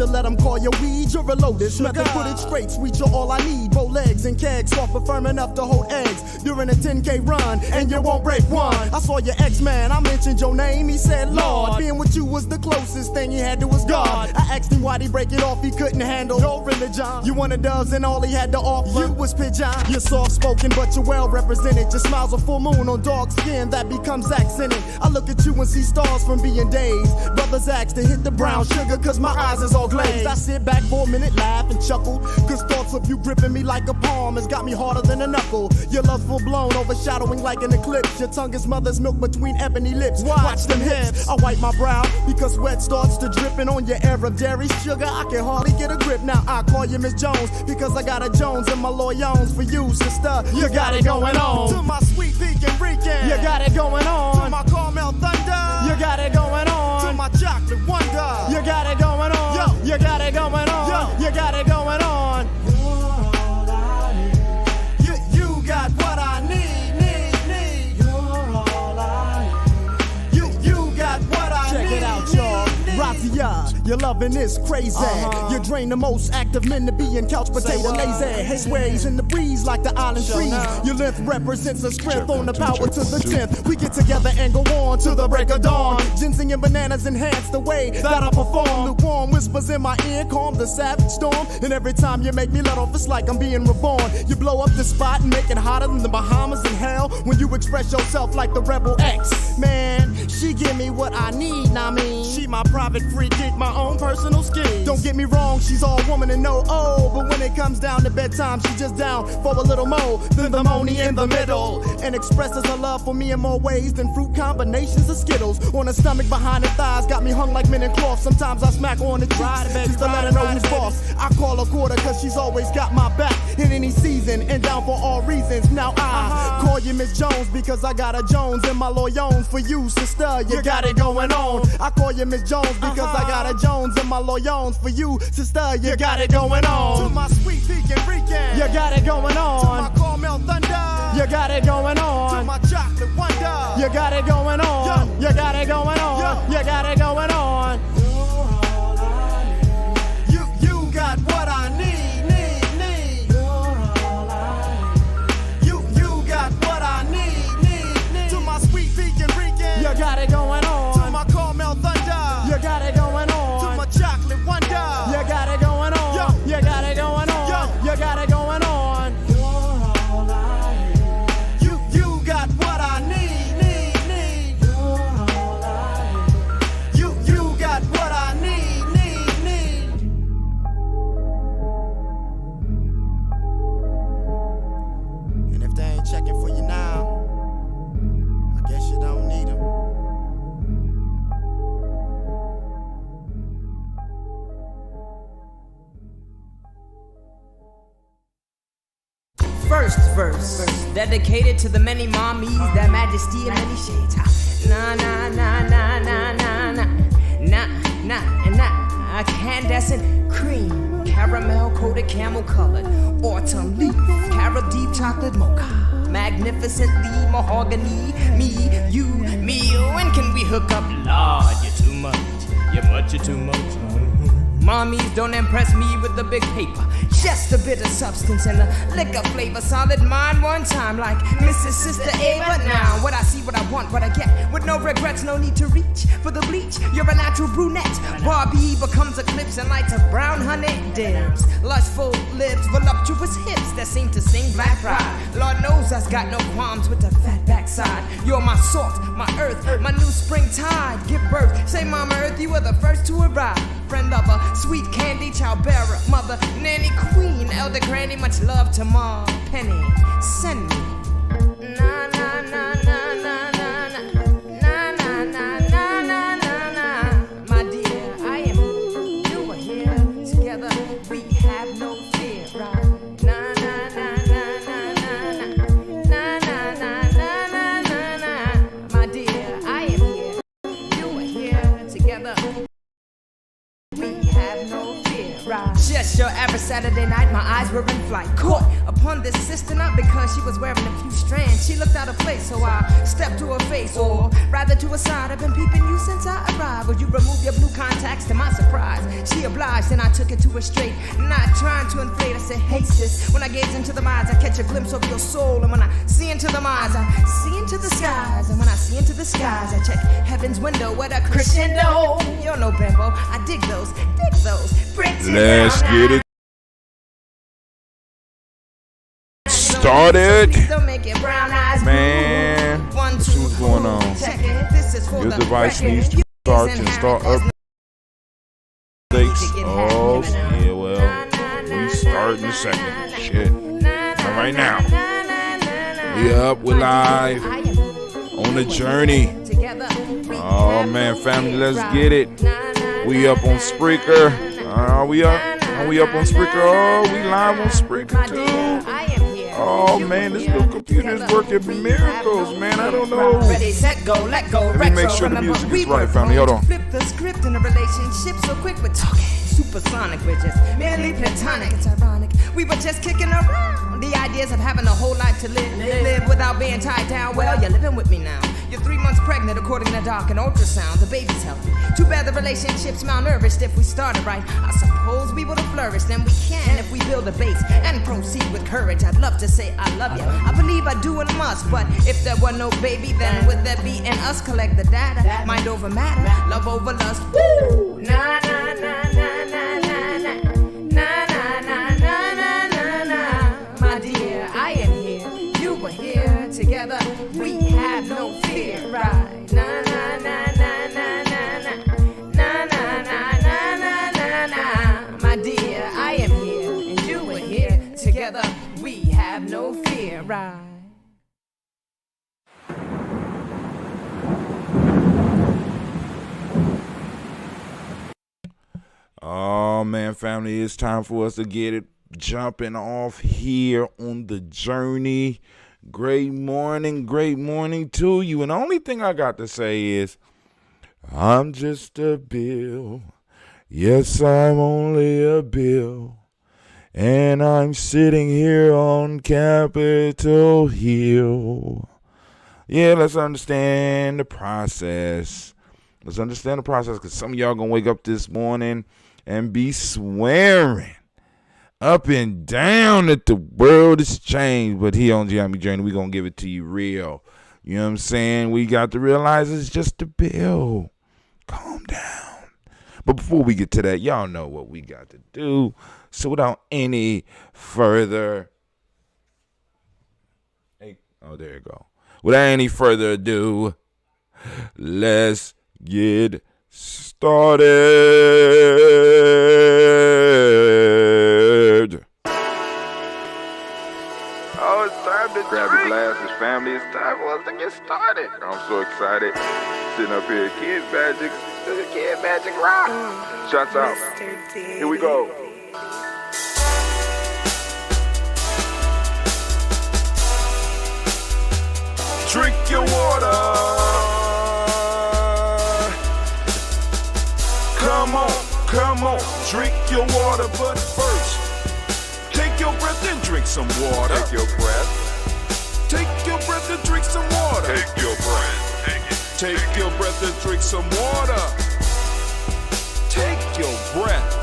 let them call you weed, you're a lotus. Method put it straight, sweet, you're all I need. Bow legs and kegs, soft but firm enough to hold eggs. During a 10K run, and you won't break one. I saw your ex-man, I mentioned your name, he said Lord. Being with you was the closest thing he had to his God. I asked him why'd he break it off, he couldn't handle your religion. You wanted doves and all he had to offer you was pigeon. You're soft-spoken but you're well represented. Your smile's a full moon on dark skin that becomes accented. I look at you and see stars from being dazed. Brothers ask to hit the brown sugar cause my eyes is all glazed. I sit back for a minute, laugh and chuckle, cause thoughts of you gripping me like a palm has got me harder than a knuckle. Your love's full blown, overshadowing like an eclipse. Your tongue is mother's milk between ebony lips. Watch them hips. I wipe my brow because sweat starts to dripping on your air of dairy sugar. I can hardly get a grip. Now I call you Miss Jones because I got a Jones in my loyons for you, sister. You got it going on. To my sweet pecan Rican, you got it going on. To my caramel thunder, you got it going on. To my chocolate wonder, you got it going on. Yo, you got it going on. Yo, you got it going on. You got what I need. You're all I need. You got what I need. Check it out, y'all. Razia, your loving is crazy. You drain the most active men to be in couch potato lazy. Hay sways in the breeze like the island trees. Your length represents a strength on the power to the 10th. We get together and go on to the break of dawn. Ginseng and bananas enhance the way that I perform. Lukewarm whispers in my ear calm the savage storm. And every time you make me let off, it's like I'm being reborn. You blow up the spot and make it hotter than the Bahamas in hell. When you express yourself like the Rebel X. Man, she give me what I need, I mean. She my private free kick, my own personal scheme. Don't get me wrong, she's all woman and no oh, but when it comes down to bedtime, she's just down for a little more than the money in the middle, and expresses her love for me in more ways than fruit combinations of Skittles. On her stomach, behind her thighs, got me hung like men in cloth. Sometimes I smack on the cheeks just to let her know who's boss. I call her quarter cause she's always got my back in any season and down for all reasons. Now I call you Miss Jones because I got a Jones in my loyons for you, sister. You got it going on. I call you Miss Jones because I got a Jones in my loyons for you, sister. You got it going on. To my sweet pecan Rican, you got it going on. To my caramel thunder, you got it going on. To my chocolate wonder, you got it going on. Yo, you got it going on. Yo, you got it going on. You got what I need. You're all I need. You got what I need. To my sweet pecan Rican, you got it going on. To my caramel thunder, you got it going on. To my chocolate wonder, you got it going on. Yo, you got it going on. Yo, you got it going on. You're all I need. You got what I need. You're all I need. You got what I need. And if they ain't checking for you now, I guess you don't need them. First verse, dedicated to the many mommies, that majesty in many shades. Nah, nah, nah, nah, nah, nah, nah, nah, nah, nah. Incandescent cream, caramel coated camel colored, autumn leaf, carob deep chocolate mocha, magnificently mahogany. Me, you, when can we hook up? Lord, you're too much, you're too much. Mommies don't impress me with the big paper. Just a bit of substance and a liquor flavor. Solid mind one time like Mrs. Sister Ava. Now what I see, what I want, what I get. With no regrets, no need to reach for the bleach. You're a natural brunette. Barbie becomes eclipse and lights of brown honey dims. Lustful lips, voluptuous hips that seem to sing black pride. Lord knows I've got no qualms with the fat backside. You're my salt, my earth, my new springtide. Give birth, say Mama Earth, you were the first to arrive. Friend lover, sweet candy, child bearer, mother, nanny, queen, elder granny, much love to Ma, Penny, send me. Na na na na na na na na na na na na na. My dear, I am you are here together. We have no fear, right? Na na na na na na na na na na na na. My dear, I am here. You are here together. We have no fear, right? Just your average Saturday night, my eyes were in flight. Caught upon this sister, not because she was wearing a few strands. She looked out of place, so I stepped to her face, or rather to her side. I've been peeping you since I arrived. Would you remove your blue contacts? To my surprise, she obliged, and I took it to her straight, not trying to inflate. I said, hey sis, when I gaze into the eyes, I catch a glimpse of your soul, and when I see into the eyes, I see into the skies, and when I see into the skies, I check heaven's window with a crescendo. You're no bimbo, I dig those. Let's get it started. Man, what's going on? Your device needs to start and start up. Oh, yeah, well, we start in a second. Shit. Not right now. We up, we're live on the journey. Oh, man, family, let's get it. We up on Spreaker. We up on Spreaker. Oh, we live on Spreaker too. Oh man, this little computer is working miracles, man. I don't know. Ready, set, go, let go. Let me make sure the music is right, family. Hold on. Flip the script in a relationship so quick we're talking supersonic. We're just merely platonic. It's ironic. We were just kicking around the ideas of having a whole life to live without being tied down. Well, you're living with me now. You're 3 months pregnant according to doc and ultrasound. The baby's healthy. Too bad the relationship's malnourished. If we started right, I suppose we would have flourished. And we can if we build a base and proceed with courage. I'd love to say I love you. I believe I do and must. But if there were no baby, then would there be in us? Collect the data. Mind over matter. Love over lust. Woo! Na na na na na na na. Na na na na na na na. My dear, I am here. You were here. Together we have no fear. Right. Na na na na na na na. Na na na na na na na. My dear, I am here and you were here. Together we have no fear. Right. Oh man, family, it's time for us to get it jumping off here on the journey. Great morning to you. And the only thing I got to say is, I'm just a bill. Yes, I'm only a bill. And I'm sitting here on Capitol Hill. Yeah, let's understand the process. Let's understand the process, because some of y'all gonna wake up this morning and be swearing up and down that the world has changed. But here on Gye-Nyame Journey, we gonna give it to you real. You know what I'm saying? We got to realize it's just a bill. Calm down. But before we get to that, y'all know what we got to do. So without any further... there you go. Without any further ado, let's get started. Oh, it's time to grab your glasses, family. It's time for us to get started. I'm so excited. Sitting up here, Kid Magic Rock. Shots out. Here we go. Drink your water. Come on, drink your water, but first, take your breath and drink some water. Take your breath and drink some water. Take your breath and drink some water. Take your breath.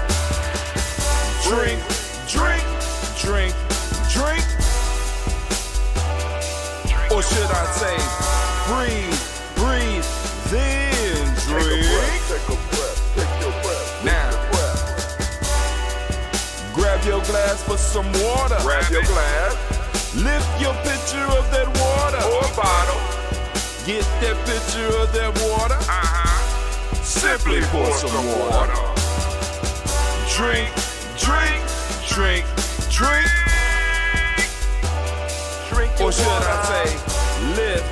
Drink. Or should I say, breathe, then drink. Take a breath. Now, grab your glass for some water. Grab your glass. Lift your pitcher of that water. Or bottle. Get that pitcher of that water. Simply pour some water. Drink. Or should I say, lift,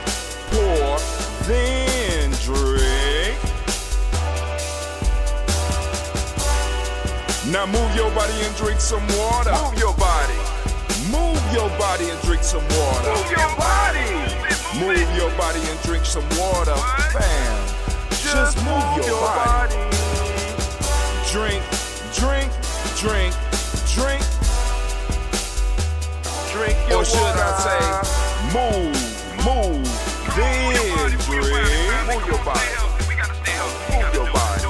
pour, then drink. Now move your body and drink some water. Move your body and drink some water. Move your body and drink some water. Bam. Just move your body. Drink. Drink your Or should I say, move, then drink. Move your body. Move your body.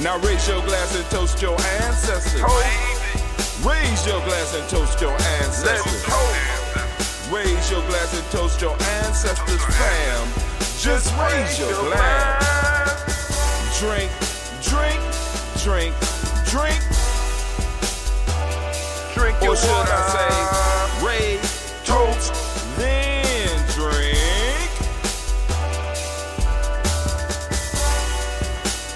Now raise your glass and toast your ancestors. Raise your glass and toast your ancestors. Raise your glass and toast your ancestors, fam. Just raise your glass. Drink, drink, drink, drink. Drink your Or should water. I say, raise, toast, then drink.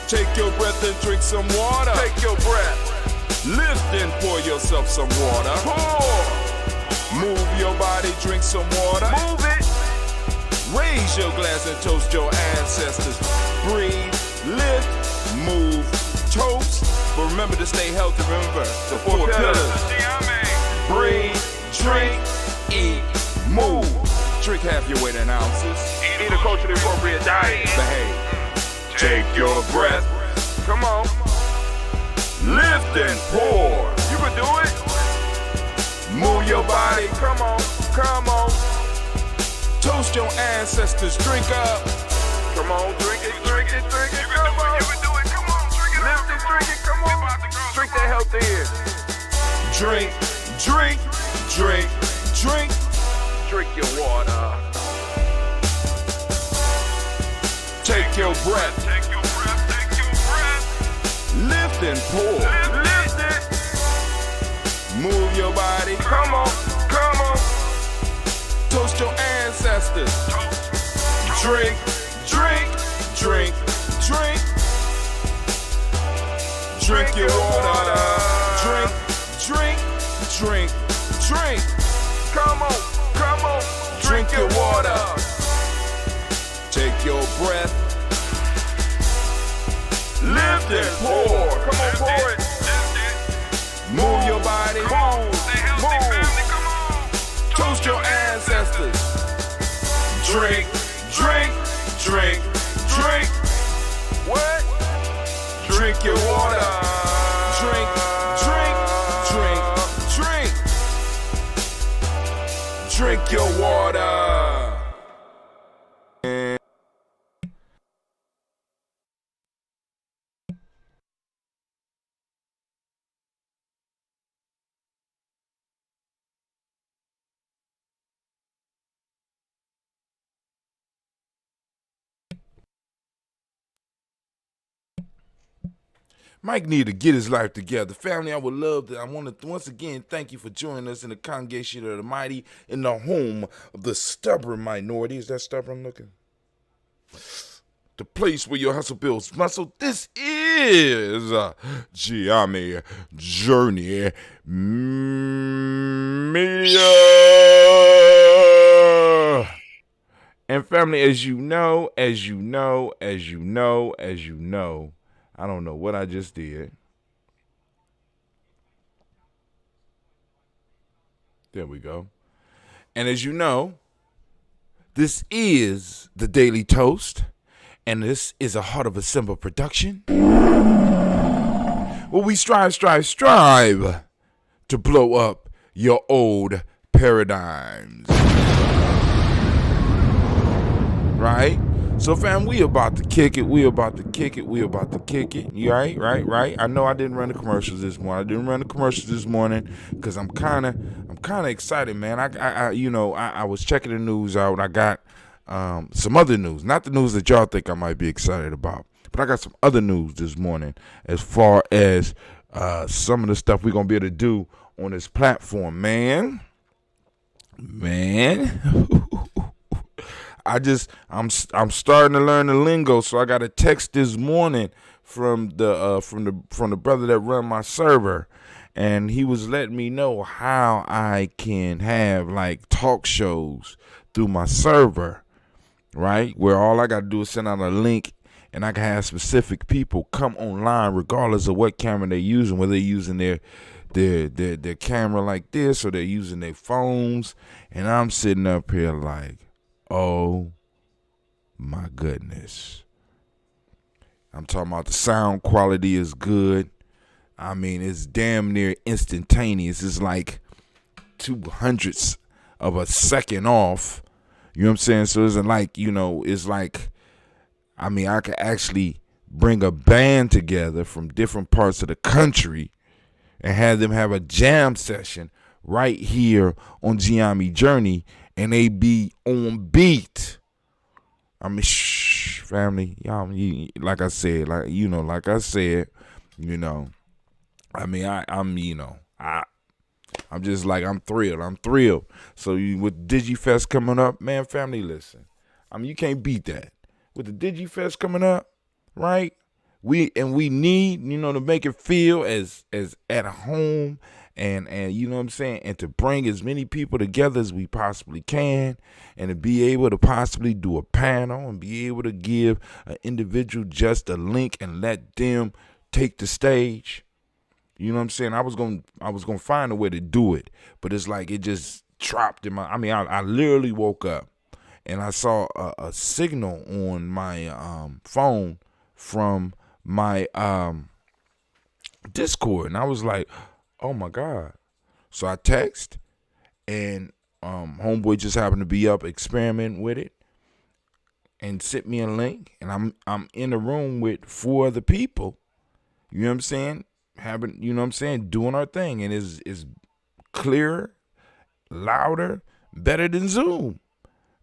Take your breath and drink some water. Take your breath. Lift and pour yourself some water. Pour. Move your body, drink some water. Move it. Raise your glass and toast your ancestors. Breathe, lift, move, toast. But remember to stay healthy. Remember the four pillars. Breathe, drink, eat, move. Drink half your weight in ounces. Eat a culturally appropriate diet. Behave. Take your breath. Come on. Lift and pour. You can do it. Move your body. Come on. Come on. Toast your ancestors. Drink up. Come on. Drink it. Drink it. Drink it. Come on. You can do it. Come on. Drink it. Lift it. Drink it. Come on. Drink that health in. Drink, drink, drink, drink. Drink your water. Take your breath. Take your breath. Take your breath. Lift and pour. Lift it. Move your body. Come on. Come on. Toast your ancestors. Drink, drink, drink, drink. Drink your water. Drink, drink, drink, drink. Come on. Come on. Drink your water. Take your breath. Lift and pour. Come on, pour it. Move your body. Move. Toast your ancestors. Drink, drink, drink, drink. What? Drink your water. Drink, drink, drink, drink. Drink your water. Mike need to get his life together. Family, I would love to. I want to once again thank you for joining us in the congregation of the mighty, in the home of the stubborn minority. Is that stubborn looking? The place where your hustle builds muscle. This is Gye-Nyame Journey Media. And family, as you know, I don't know what I just did. There we go. And as you know, this is the Daily Toast, and this is a Heart of a Simple production. Well, we strive to blow up your old paradigms. Right? So, fam, we about to kick it. You right? I know I didn't run the commercials this morning. Because I'm kind of excited, man. I was checking the news out. I got some other news, not the news that y'all think I might be excited about, but I got some other news this morning as far as some of the stuff we're gonna be able to do on this platform, man. I'm starting to learn the lingo, so I got a text this morning from the brother that run my server, and he was letting me know how I can have like talk shows through my server, right? Where all I got to do is send out a link, and I can have specific people come online regardless of what camera they're using, whether they're using their camera like this or they're using their phones, and I'm sitting up here like, oh my goodness. I'm talking about the sound quality is good. I mean, it's damn near instantaneous. It's like 0.02 of a second off. You know what I'm saying? So it's like, it's like, I could actually bring a band together from different parts of the country and have them have a jam session right here on Gye-Nyame Journey, and they be on beat. Family, y'all, like I said, I'm just like, I'm thrilled. So with DigiFest coming up, man, family, listen. You can't beat that. With the DigiFest coming up, right? We need, to make it feel as at home and you know what I'm saying, and to bring as many people together as we possibly can, and to be able to possibly do a panel and be able to give an individual just a link and let them take the stage. You know what I'm saying? I was gonna find a way to do it, but it's like it just dropped in my. I literally woke up and I saw a signal on my phone from my Discord, and I was like, oh my God. So I text, and homeboy just happened to be up experimenting with it and sent me a link, and I'm in the room with 4 other people. You know what I'm saying? Doing our thing, and it's clearer, louder, better than Zoom.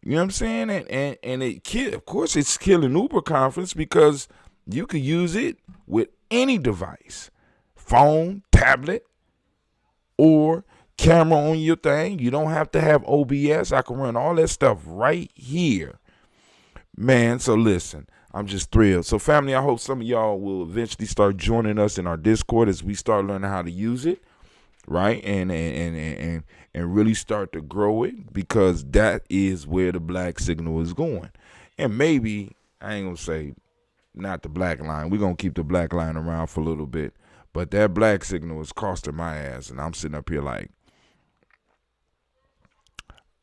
You know what I'm saying? And of course it's killing Uber Conference because you could use it with any device, phone, tablet, or camera on your thing. You don't have to have OBS. I can run all that stuff right here, man. So listen, I'm just thrilled. So family, I hope some of y'all will eventually start joining us in our Discord as we start learning how to use it, right? And really start to grow it, because that is where the black signal is going. And maybe, I ain't gonna say not the black line. We're gonna keep the black line around for a little bit. But that black signal is costing my ass, and I'm sitting up here like,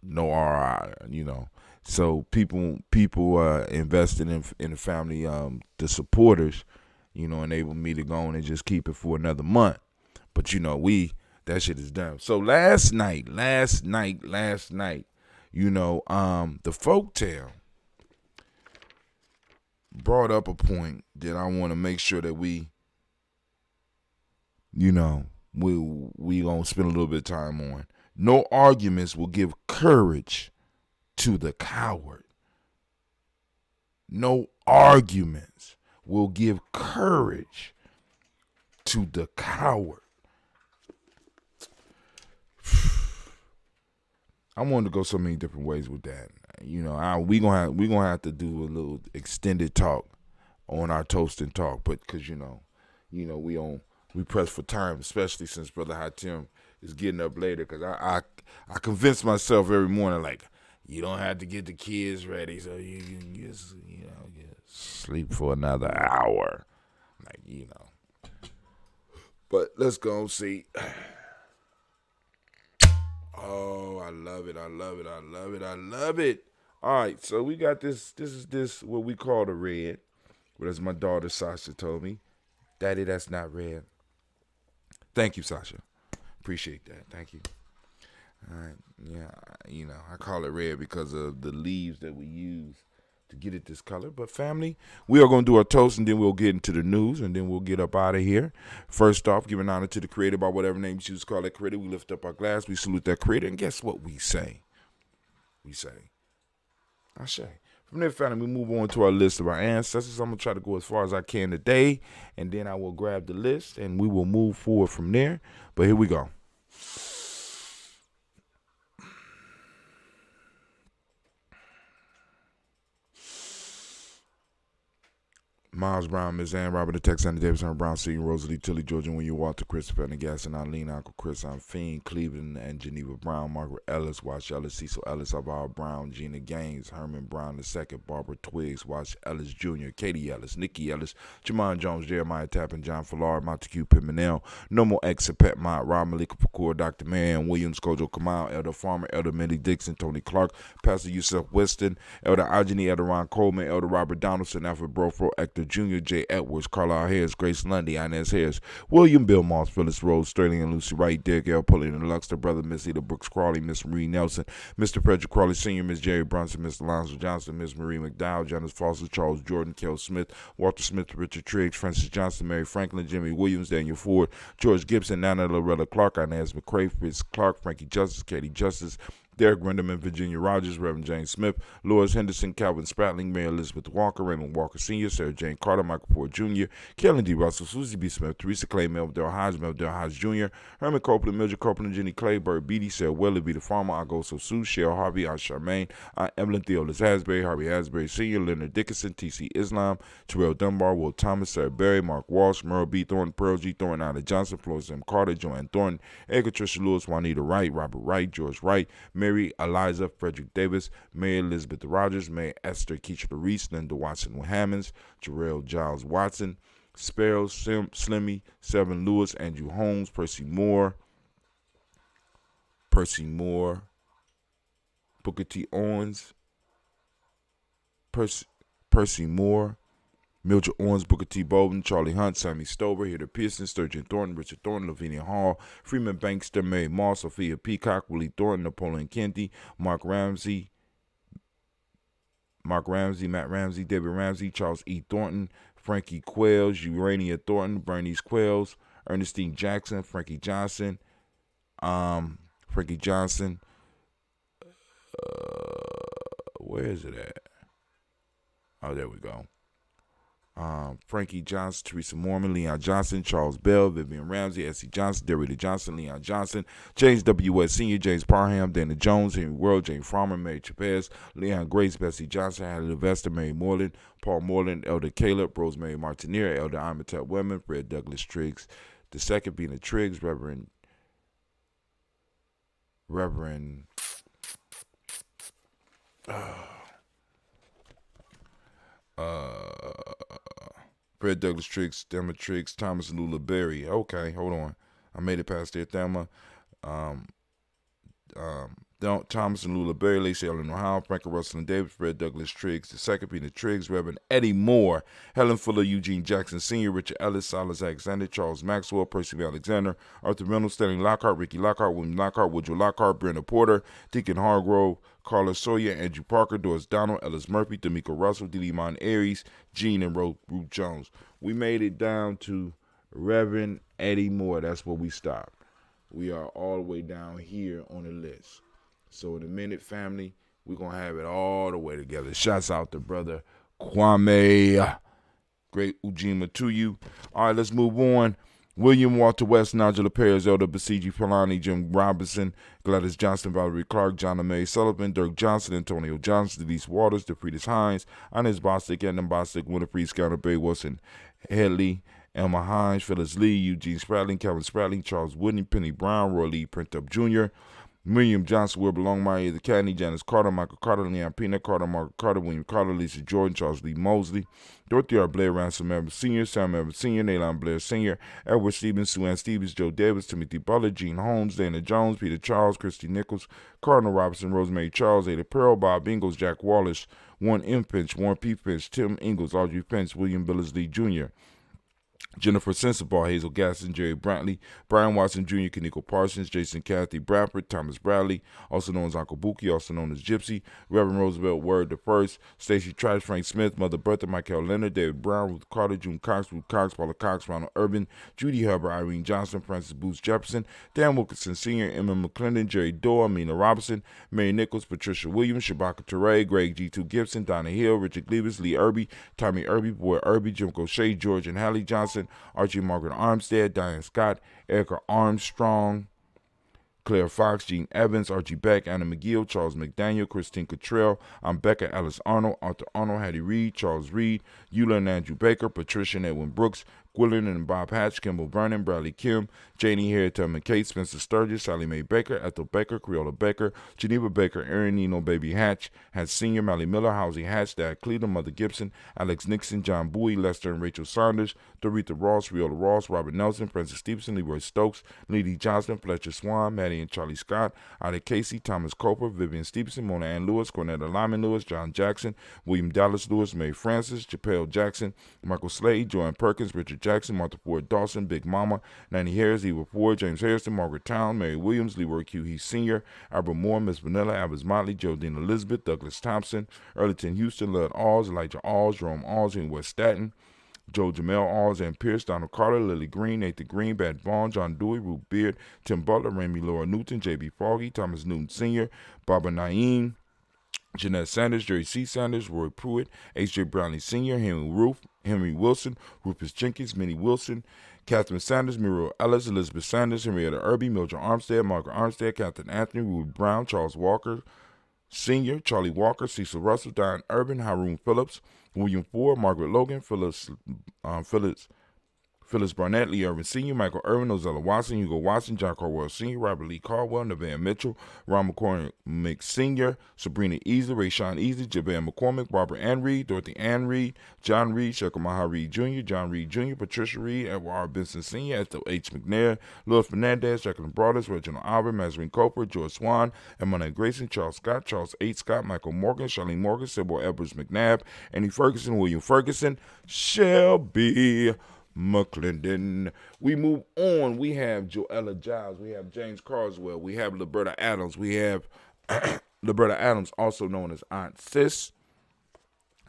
no RI, So people invested in the family, the supporters, enable me to go on and just keep it for another month. But that shit is done. So last night, the folktale brought up a point that I want to make sure that we gonna spend a little bit of time on. No arguments will give courage to the coward. No arguments will give courage to the coward. I wanted to go so many different ways with that. We gonna have to do a little extended talk on our toast and talk, but because we press for time, especially since Brother Hatim is getting up later. Because I convince myself every morning, like, you don't have to get the kids ready, so you can just sleep for another hour, But let's go and see. Oh, I love it. All right, so we got this. This is what we call the red. But as my daughter Sasha told me, Daddy, that's not red. Thank you, Sasha. Appreciate that. Thank you. All right. Yeah, I call it red because of the leaves that we use to get it this color. But family, we are going to do our toast, and then we'll get into the news, and then we'll get up out of here. First off, giving honor to the Creator by whatever name you choose to call that Creator. We lift up our glass. We salute that Creator. And guess what we say? I say. From there, family, we move on to our list of our ancestors. I'm going to try to go as far as I can today, and then I will grab the list, and we will move forward from there. But here we go. Miles Brown, Miss Ann, Robert, the Texan, Davis, Aaron Brown, Seton, Rosalie, Tilly, Georgia, when you Walter, Christopher, and Gas, and Eileen, Uncle Chris, I'm Fiend, Cleveland, and Geneva Brown, Margaret Ellis, Wash Ellis, Cecil Ellis, Alvaro Brown, Gina Gaines, Herman Brown II, Barbara Twiggs, Wash Ellis Jr., Katie Ellis, Nikki Ellis, Jamon Jones, Jeremiah Tappan, John Fallard, Montague Pimenel, Normal X, Pet Mott, Rob Malika Pakur, Dr. Marion Williams, Kojo Kamal, Elder Farmer, Elder Minnie Dixon, Tony Clark, Pastor Yusuf Weston, Elder Ajani, Elder Ron Coleman, Elder Robert Donaldson, Alfred Brofro, Hector Arthur Jr., J. Edwards, Carlisle Harris, Grace Lundy, Inez Harris, William Bill Moss, Phyllis Rose, Sterling and Lucy Wright, Derek L. Pulling and Luxter, Brother Miss Eda Brooks Crawley, Miss Marie Nelson, Mr. Frederick Crawley Sr., Miss Jerry Brunson, Mr. Lonzo Johnson, Miss Marie McDowell, Janice Foster, Charles Jordan, Kel Smith, Walter Smith, Richard Triggs, Francis Johnson, Mary Franklin, Jimmy Williams, Daniel Ford, George Gibson, Nana Loretta Clark, Inez McCrae, Fritz Clark, Frankie Justice, Katie Justice, Derek Renderman, Virginia Rogers, Reverend James Smith, Lois Henderson, Calvin Spratling, Mary Elizabeth Walker, Raymond Walker Sr., Sarah Jane Carter, Michael Ford Jr., Kellen D. Russell, Susie B. Smith, Teresa Clay, Melville Hodge Jr., Herman Copeland, Mildred Copeland, Jenny Clay, Bird Beatty, Sarah Weller, B. the Farmer, Agoso Sue, Cheryl Harvey, Aunt Charmaine, Aunt Evelyn Theolis Hasbury, Harvey Hasbury Sr., Leonard Dickinson, T.C. Islam, Terrell Dunbar, Will Thomas, Sarah Berry, Mark Walsh, Merle B. Thornton, Pearl G. Thornton, Ida Johnson, Florence M. Carter, Joanne Thornton, Edgar Tricia Lewis, Juanita Wright, Robert Wright, George Wright, Mary Eliza, Frederick Davis, Mary Elizabeth Rogers, Mary Esther Keachler Reese, Linda Watson Hammonds, Jarrell Giles Watson, Sparrow, Slimmy, Seven Lewis, Andrew Holmes, Percy Moore, Booker T. Owens, Percy Moore, Mildred Owens, Booker T. Bolden, Charlie Hunt, Sammy Stover, Heather Pearson, Sturgeon Thornton, Richard Thornton, Lavinia Hall, Freeman Bankster, Mary Moss, Sophia Peacock, Willie Thornton, Napoleon Kenty, Mark Ramsey, Matt Ramsey, David Ramsey, Charles E. Thornton, Frankie Quells, Urania Thornton, Bernice Quells, Ernestine Jackson, Frankie Johnson, where is it at? Oh, there we go. Frankie Johnson, Teresa Mormon, Leon Johnson, Charles Bell, Vivian Ramsey, S.C. Johnson, Derrida Johnson, Leon Johnson, James W. West Sr., James Parham, Dana Jones, Henry World, Jane Farmer, Mary Chavez, Leon Grace, Bessie Johnson, Hattie Levester, Mary Moreland, Paul Moreland, Elder Caleb, Rosemary Martinier, Elder Imatep Women, Fred Douglas Triggs, the second being the Triggs, Reverend Fred Douglas Triggs, Thelma Triggs, Thomas and Lula Berry. Okay, hold on. I made it past there. Thelma. Thomas and Lula Berry, Lacey Ellen Ohio, Frank Russell and David, Fred Douglas Triggs, the second being the Triggs, Reverend Eddie Moore, Helen Fuller, Eugene Jackson Sr., Richard Ellis, Silas Alexander, Charles Maxwell, Percy Alexander, Arthur Reynolds, Stanley Lockhart, Ricky Lockhart, William Lockhart, Woodrow Lockhart, Brenda Porter, Deacon Hargrove, Carla Sawyer, Andrew Parker, Doris Donald, Ellis Murphy, D'Amico Russell, Delimon Aries, Gene, and Ruth Jones. We made it down to Reverend Eddie Moore. That's where we stopped. We are all the way down here on the list. So in a minute, family, we're going to have it all the way together. Shouts out to Brother Kwame. Great Ujima to you. All right, let's move on. William Walter West, Nigel Perez, Elder Basiji Polani, Jim Robinson, Gladys Johnson, Valerie Clark, John May Sullivan, Dirk Johnson, Antonio Johnson, Denise Waters, DeFriedis Hines, Inez Bostic, Edna Bostic, Winifred Scout, Barry Wilson, Headley, Elma Hines, Phyllis Lee, Eugene Spratling, Calvin Spratling, Charles Woodney, Penny Brown, Roy Lee Printup Jr., William Johnson, Wilbur Longmire, the Cadney, Janice Carter, Michael Carter, Leon Pena Carter, Margaret Carter, William Carter, Lisa Jordan, Charles Lee Mosley, Dorothy R. Blair, Ransom Evans Sr., Sam Evans Sr., Naylon Blair Sr., Edward Stevens, Sue Ann Stevens, Joe Davis, Timothy Butler, Gene Holmes, Dana Jones, Peter Charles, Christy Nichols, Cardinal Robinson, Rosemary Charles, Ada Pearl, Bob Ingalls, Jack Wallace, Warren M. Finch, Warren P. Finch, Tim Ingalls, Audrey Finch, William Billingsley Jr., Jennifer Sensabaugh, Hazel Gaston, Jerry Brantley, Brian Watson Jr., Kaneko Parsons, Jason Kathy Bradford, Thomas Bradley, also known as Uncle Buki, also known as Gypsy, Reverend Roosevelt Word the First, Stacey Trice, Frank Smith, Mother Bertha, Michael Leonard, David Brown, Ruth Carter, June Cox, Ruth Cox, Paula Cox, Ronald Urban, Judy Hubbard, Irene Johnson, Francis Booth Jefferson, Dan Wilkinson Sr., Emma McClendon, Jerry Dorr, Amina Robinson, Mary Nichols, Patricia Williams, Shabaka Teray, Greg G2 Gibson, Donna Hill, Richard Gleavis, Lee Irby, Tommy Irby, Boy Irby, Jim Gaucher, George and Hallie Johnson, Archie Margaret Armstead, Diane Scott, Erica Armstrong, Claire Fox, Gene Evans, Archie Beck, Anna McGill, Charles McDaniel, Christine Cottrell, Becca Alice Arnold, Arthur Arnold, Hattie Reed, Charles Reed, Eula and Andrew Baker, Patricia and Edwin Brooks, Quillen and Bob Hatch, Kimball Vernon, Bradley Kim, Janie Harriet McKay, Spencer Sturgis, Sally Mae Baker, Ethel Baker, Creola Baker, Geneva Baker, Aaron Nino Baby Hatch, Hatch Sr., Mally Miller, Housie Hatch, Dad Cleveland, Mother Gibson, Alex Nixon, John Bowie, Lester and Rachel Saunders, Doretha Ross, Riola Ross, Robert Nelson, Francis Stevenson, Leroy Stokes, Lee Johnson, Fletcher Swan, Maddie and Charlie Scott, Ida Casey, Thomas Coper, Vivian Stevenson, Mona Ann Lewis, Cornetta Lyman Lewis, John Jackson, William Dallas Lewis, Mary Francis, Chappelle Jackson, Michael Slade, Joanne Perkins, Richard Jackson, Martha Ford Dawson, Big Mama, Nanny Harris, Eva Ford, James Harrison, Margaret Town, Mary Williams, Leroy Q. Heath Sr., Albert Moore, Miss Vanilla, Albert Motley, Jodine Elizabeth, Douglas Thompson, Earlington Houston, Lud Alls, Elijah Alls, Jerome Alls, and West Staten, Joe Jamel Alls, and Pierce, Donald Carter, Lily Green, Nathan Green, Bad Vaughn, John Dewey, Ruth Beard, Tim Butler, Remy Laura Newton, J.B. Foggy, Thomas Newton Sr., Barbara Naeem, Jeanette Sanders, Jerry C. Sanders, Roy Pruitt, H.J. Brownlee Sr., Henry Wilson, Rufus Jenkins, Minnie Wilson, Catherine Sanders, Muriel Ellis, Elizabeth Sanders, Henrietta Irby, Mildred Armstead, Margaret Armstead, Captain Anthony, Rudy Brown, Charles Walker Sr., Charlie Walker, Cecil Russell, Diane Urban, Haroon Phillips, William Ford, Margaret Logan, Phyllis Barnett, Lee Irvin Sr., Michael Irvin, Ozella Watson, Hugo Watson, John Caldwell Sr., Robert Lee Caldwell, Nevaeh Mitchell, Ron McCormick Sr., Sabrina Easley, Rayshawn Easley, Javon McCormick, Barbara Ann Reed, Dorothy Ann Reed, John Reed, Shekamaha Reed Jr., John Reed Jr., Patricia Reed, Edward R. Benson Sr., Ethel H. McNair, Louis Fernandez, Jacqueline Broadus, Reginald Albert, Mazarine Coper, George Swan, Emma Grayson, Charles Scott, Charles H. Scott, Michael Morgan, Charlene Morgan, Sybil Edwards McNabb, Annie Ferguson, William Ferguson, Shelby McClendon. We move on. We have Joella Giles. We have James Carswell. We have Liberta Adams. We have Liberta Adams, also known as Aunt Sis.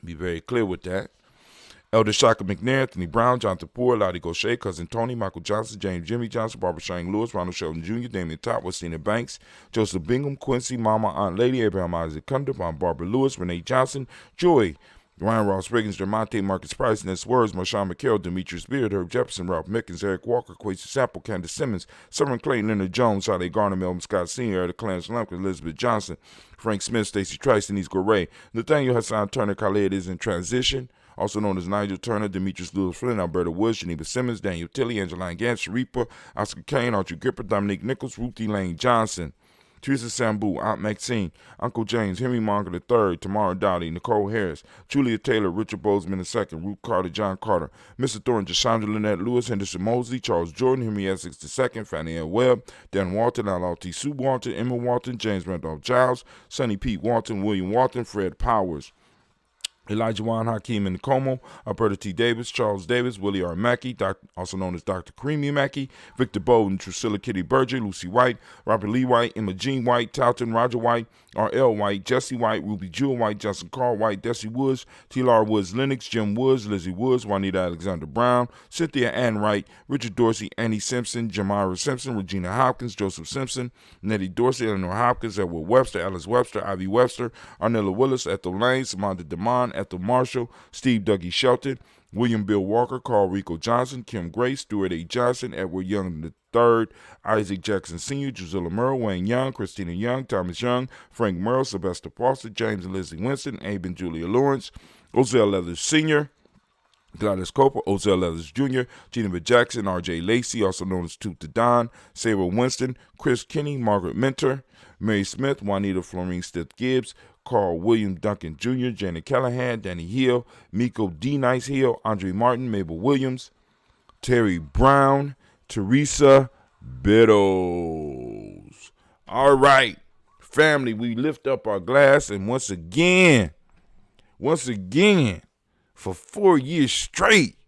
Be very clear with that. Elder Shaka McNair, Anthony Brown, Jonathan Poore, Lottie Gaucher, Cousin Tony, Michael Johnson, James Jimmy Johnson, Barbara Shane Lewis, Ronald Shelton Jr., Damian Top, Westina Banks, Joseph Bingham, Quincy, Mama, Aunt Lady, Abraham Isaac Cundiff, Aunt Barbara Lewis, Renee Johnson, Joy, Ryan Ross Riggins, Dermonte, Marcus Price, Ness Words, Marshawn McHale, Demetrius Beard, Herb Jefferson, Ralph Mickens, Eric Walker, Quasi Sample, Candace Simmons, Severn Clayton, Leonard Jones, Sade Garner, Melvin Scott Sr., Eric Clarence Lumpkin, Elizabeth Johnson, Frank Smith, Stacey Trice, Denise Goray, Nathaniel Hassan Turner, Khaled is in transition, also known as Nigel Turner, Demetrius Lewis Flynn, Alberta Woods, Geneva Simmons, Daniel Tilley, Angeline Gant, Sharipa, Oscar Kane, Archie Gripper, Dominique Nichols, Ruthie Lane Johnson, Teresa Sambu, Aunt Maxine, Uncle James, Henry Monger III, Tamara Dowdy, Nicole Harris, Julia Taylor, Richard Bozeman II, Ruth Carter, John Carter, Mr. Thornton, Jashandra Lynette Lewis, Henderson Mosley, Charles Jordan, Henry Essex II, Fannie Ann Webb, Dan Walton, L.T. Sue Walton, Emma Walton, James Randolph Giles, Sonny Pete Walton, William Walton, Fred Powers, Elijah Juan Hakeem Nkomo, Alberta T. Davis, Charles Davis, Willie R. Mackey, also known as Dr. Creamy Mackey, Victor Bowden, Drusilla Kitty Berger, Lucy White, Robert Lee White, Emma Jean White, Talton, Roger White, R.L. White, Jesse White, Ruby Jewel White, Justin Carl White, Desi Woods, T.L.R. Woods Lennox, Jim Woods, Lizzie Woods, Juanita Alexander Brown, Cynthia Ann Wright, Richard Dorsey, Annie Simpson, Jamira Simpson, Regina Hopkins, Joseph Simpson, Nettie Dorsey, Eleanor Hopkins, Edward Webster, Alice Webster, Ivy Webster, Arnella Willis, Ethel Lane, Samantha DeMond, Ethel Marshall, Steve Dougie Shelton, William Bill Walker, Carl Rico Johnson, Kim Grace, Stuart A. Johnson, Edward Young III, Isaac Jackson Sr., Drusilla Merle, Wayne Young, Christina Young, Thomas Young, Frank Merle, Sylvester Foster, James and Lizzie Winston, Abe and Julia Lawrence, Ozell Leathers Sr., Gladys Cooper, Ozell Leathers Jr., Geneva Jackson, R.J. Lacey, also known as Toot the Don, Sarah Winston, Chris Kinney, Margaret Minter, Mary Smith, Juanita Florine Stith Gibbs, Carl William Duncan Jr., Janet Callahan, Danny Hill, Miko D. Nice Hill, Andre Martin, Mabel Williams, Terry Brown, Teresa Biddles. All right, family, we lift up our glass, and once again, for 4 years straight,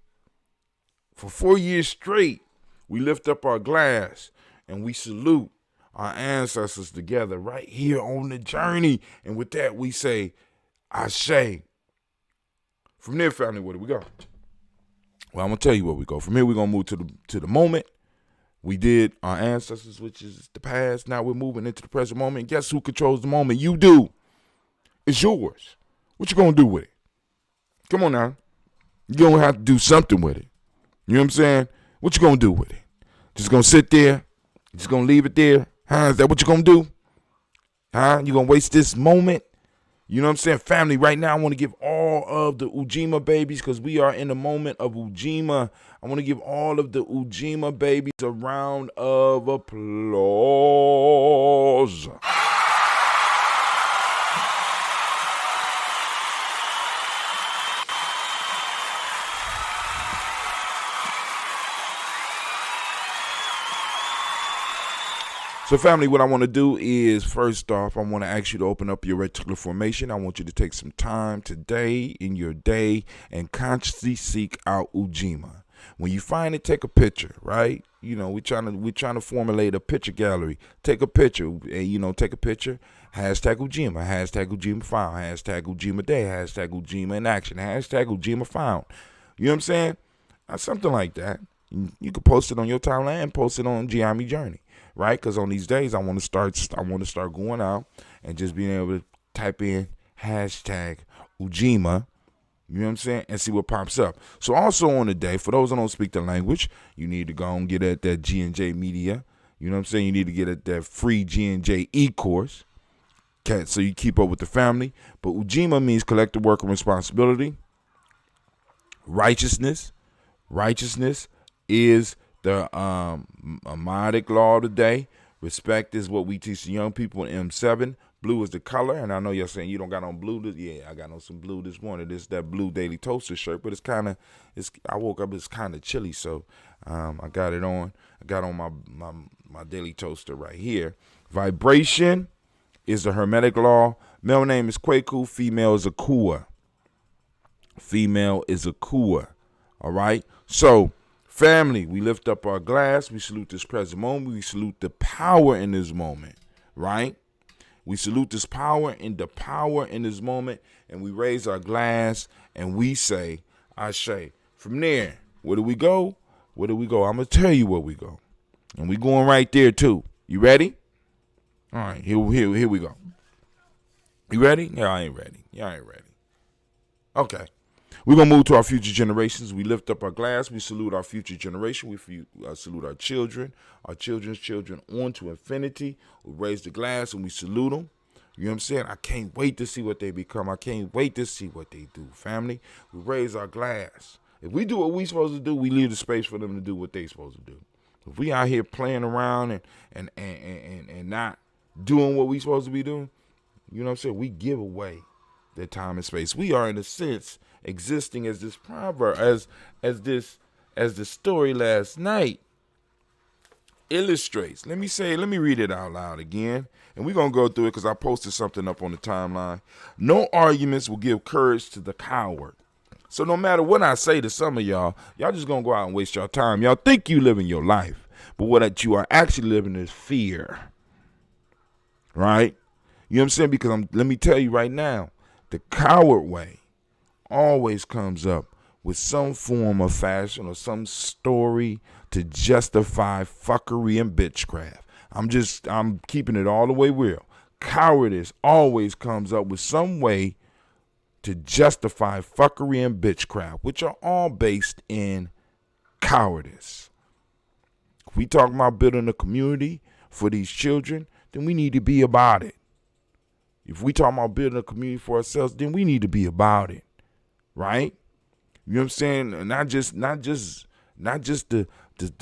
we lift up our glass and we salute our ancestors together right here on the journey. And with that, we say, Ashe. From there, family, where do we go? Well, I'm going to tell you where we go. From here, we're going to move to the moment. We did our ancestors, which is the past. Now we're moving into the present moment. Guess who controls the moment? You do. It's yours. What you going to do with it? Come on now. You're going to have to do something with it. You know what I'm saying? What you going to do with it? Just going to sit there? Just going to leave it there? Huh? Is that what you're going to do? Huh? You going to waste this moment You know what I'm saying? Family, right now I want to give all of the Ujima babies, because we are in the moment of Ujima. I want to give all of the Ujima babies a round of applause. So, family, what I want to do is, first off, I want to ask you to open up your reticular formation. I want you to take some time today in your day and consciously seek out Ujima. When you find it, take a picture, right? You know, we're trying to formulate a picture gallery. Take a picture, take a picture. Hashtag Ujima, hashtag Ujima found, hashtag Ujima day, hashtag Ujima in action, hashtag Ujima found. You know what I'm saying? Something like that. You can post it on your timeline and post it on Gye-Nyame Journey. Right, because on these days I want to start going out and just being able to type in hashtag Ujima, you know what I'm saying, and see what pops up. So also on the day, for those that don't speak the language, you need to go and get at that G&J Media. You know what I'm saying? You need to get at that free G&J e-course. Okay, so you keep up with the family. But Ujima means collective work and responsibility. Righteousness is the Amadic law today. Respect is what we teach the young people in M7. Blue is the color, and I know you're saying you don't got on blue. I got on some blue this morning. This that blue Daily Toaster shirt, but I woke up, it's kind of chilly, so I got it on. I got on my Daily Toaster right here. Vibration is the Hermetic law. Male name is Kwaku. Female is Akua. All right, so. Family, we lift up our glass. We salute this present moment. We salute the power in this moment, right? We salute this power and the power in this moment, and we raise our glass and we say, Ashe. From there, where do we go? I'm going to tell you where we go. And we going right there too. You ready? All right, here we go. You ready? Y'all ain't ready. Okay. We're going to move to our future generations. We lift up our glass. We salute our future generation. We salute our children, our children's children on to infinity. We raise the glass and we salute them. You know what I'm saying? I can't wait to see what they become. I can't wait to see what they do, family. We raise our glass. If we do what we supposed to do, we leave the space for them to do what they supposed to do. If we out here playing around and not doing what we supposed to be doing, you know what I'm saying? We give away their time and space. We are, in a sense, existing as this proverb, as the story last night illustrates. Let me read it out loud again, and we're gonna go through it because I posted something up on the timeline. No arguments will give courage to the coward. So no matter what I say to some of y'all just gonna go out and waste your time. Y'all think you living your life, but what you are actually living is fear, right? You know what I'm saying? Because let me tell you right now, the coward way always comes up with some form of fashion or some story to justify fuckery and bitchcraft. I'm keeping it all the way real. Cowardice always comes up with some way to justify fuckery and bitchcraft, which are all based in cowardice. If we talk about building a community for these children, then we need to be about it. If we talk about building a community for ourselves, then we need to be about it. Right? You know what I'm saying? Not just the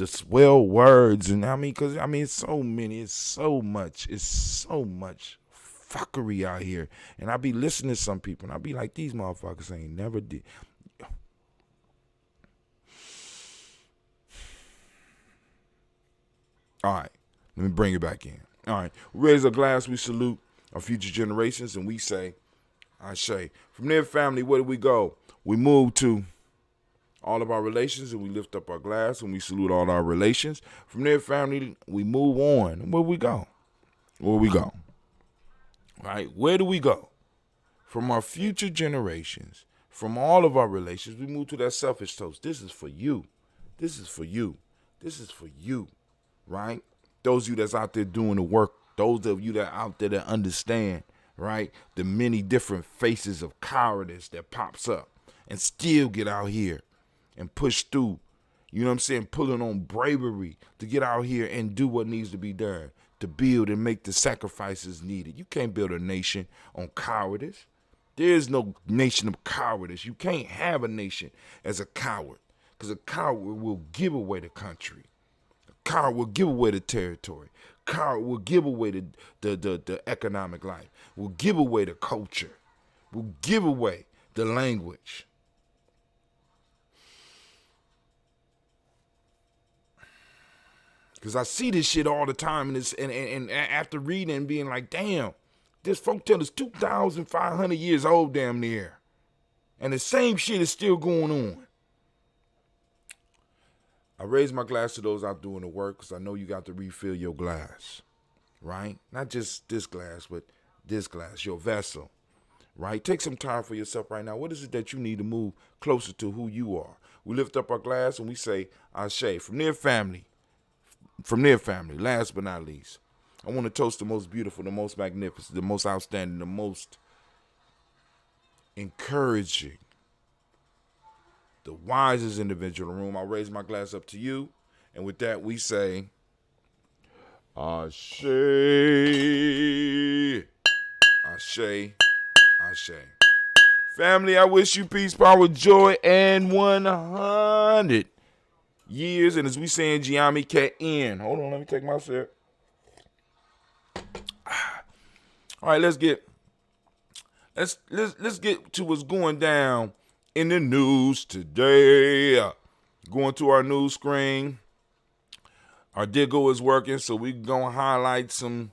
swell words, and it's so much fuckery out here. And I be listening to some people, and I be like, these motherfuckers ain't never did. All right, let me bring it back in. All right, we raise a glass, we salute our future generations, and we say, Ashe. From there, family, where do we go? We move to all of our relations, and we lift up our glass, and we salute all our relations. From there, family, we move on. Where we go? Right? Where do we go? From our future generations, from all of our relations, we move to that selfish toast. This is for you. Right? Those of you that's out there doing the work, those of you that are out there that understand, right, the many different faces of cowardice that pops up and still get out here and push through, you know what I'm saying, pulling on bravery to get out here and do what needs to be done, to build and make the sacrifices needed. You can't build a nation on cowardice. There is no nation of cowardice. You can't have a nation as a coward, because a coward will give away the country. A coward will give away the territory. A coward will give away the economic life, will give away the culture, will give away the language. Because I see this shit all the time, and after reading and being like, damn, this folktale is 2,500 years old damn near. And the same shit is still going on. I raise my glass to those out doing the work, because I know you got to refill your glass, right? Not just this glass, but this glass, your vessel, right? Take some time for yourself right now. What is it that you need to move closer to who you are? We lift up our glass and we say, Ashe, from their family. From their family, last but not least, I want to toast the most beautiful, the most magnificent, the most outstanding, the most encouraging, the wisest individual in the room. I'll raise my glass up to you. And with that, we say, Ashe, Ashe, Ashe. Family, I wish you peace, power, joy, and 100 years, and as we say in Gye-Nyame, K-N. Hold on, let me take my sip. All right, let's get to what's going down in the news today. Going to our news screen. Our Diggle is working, so we're gonna highlight some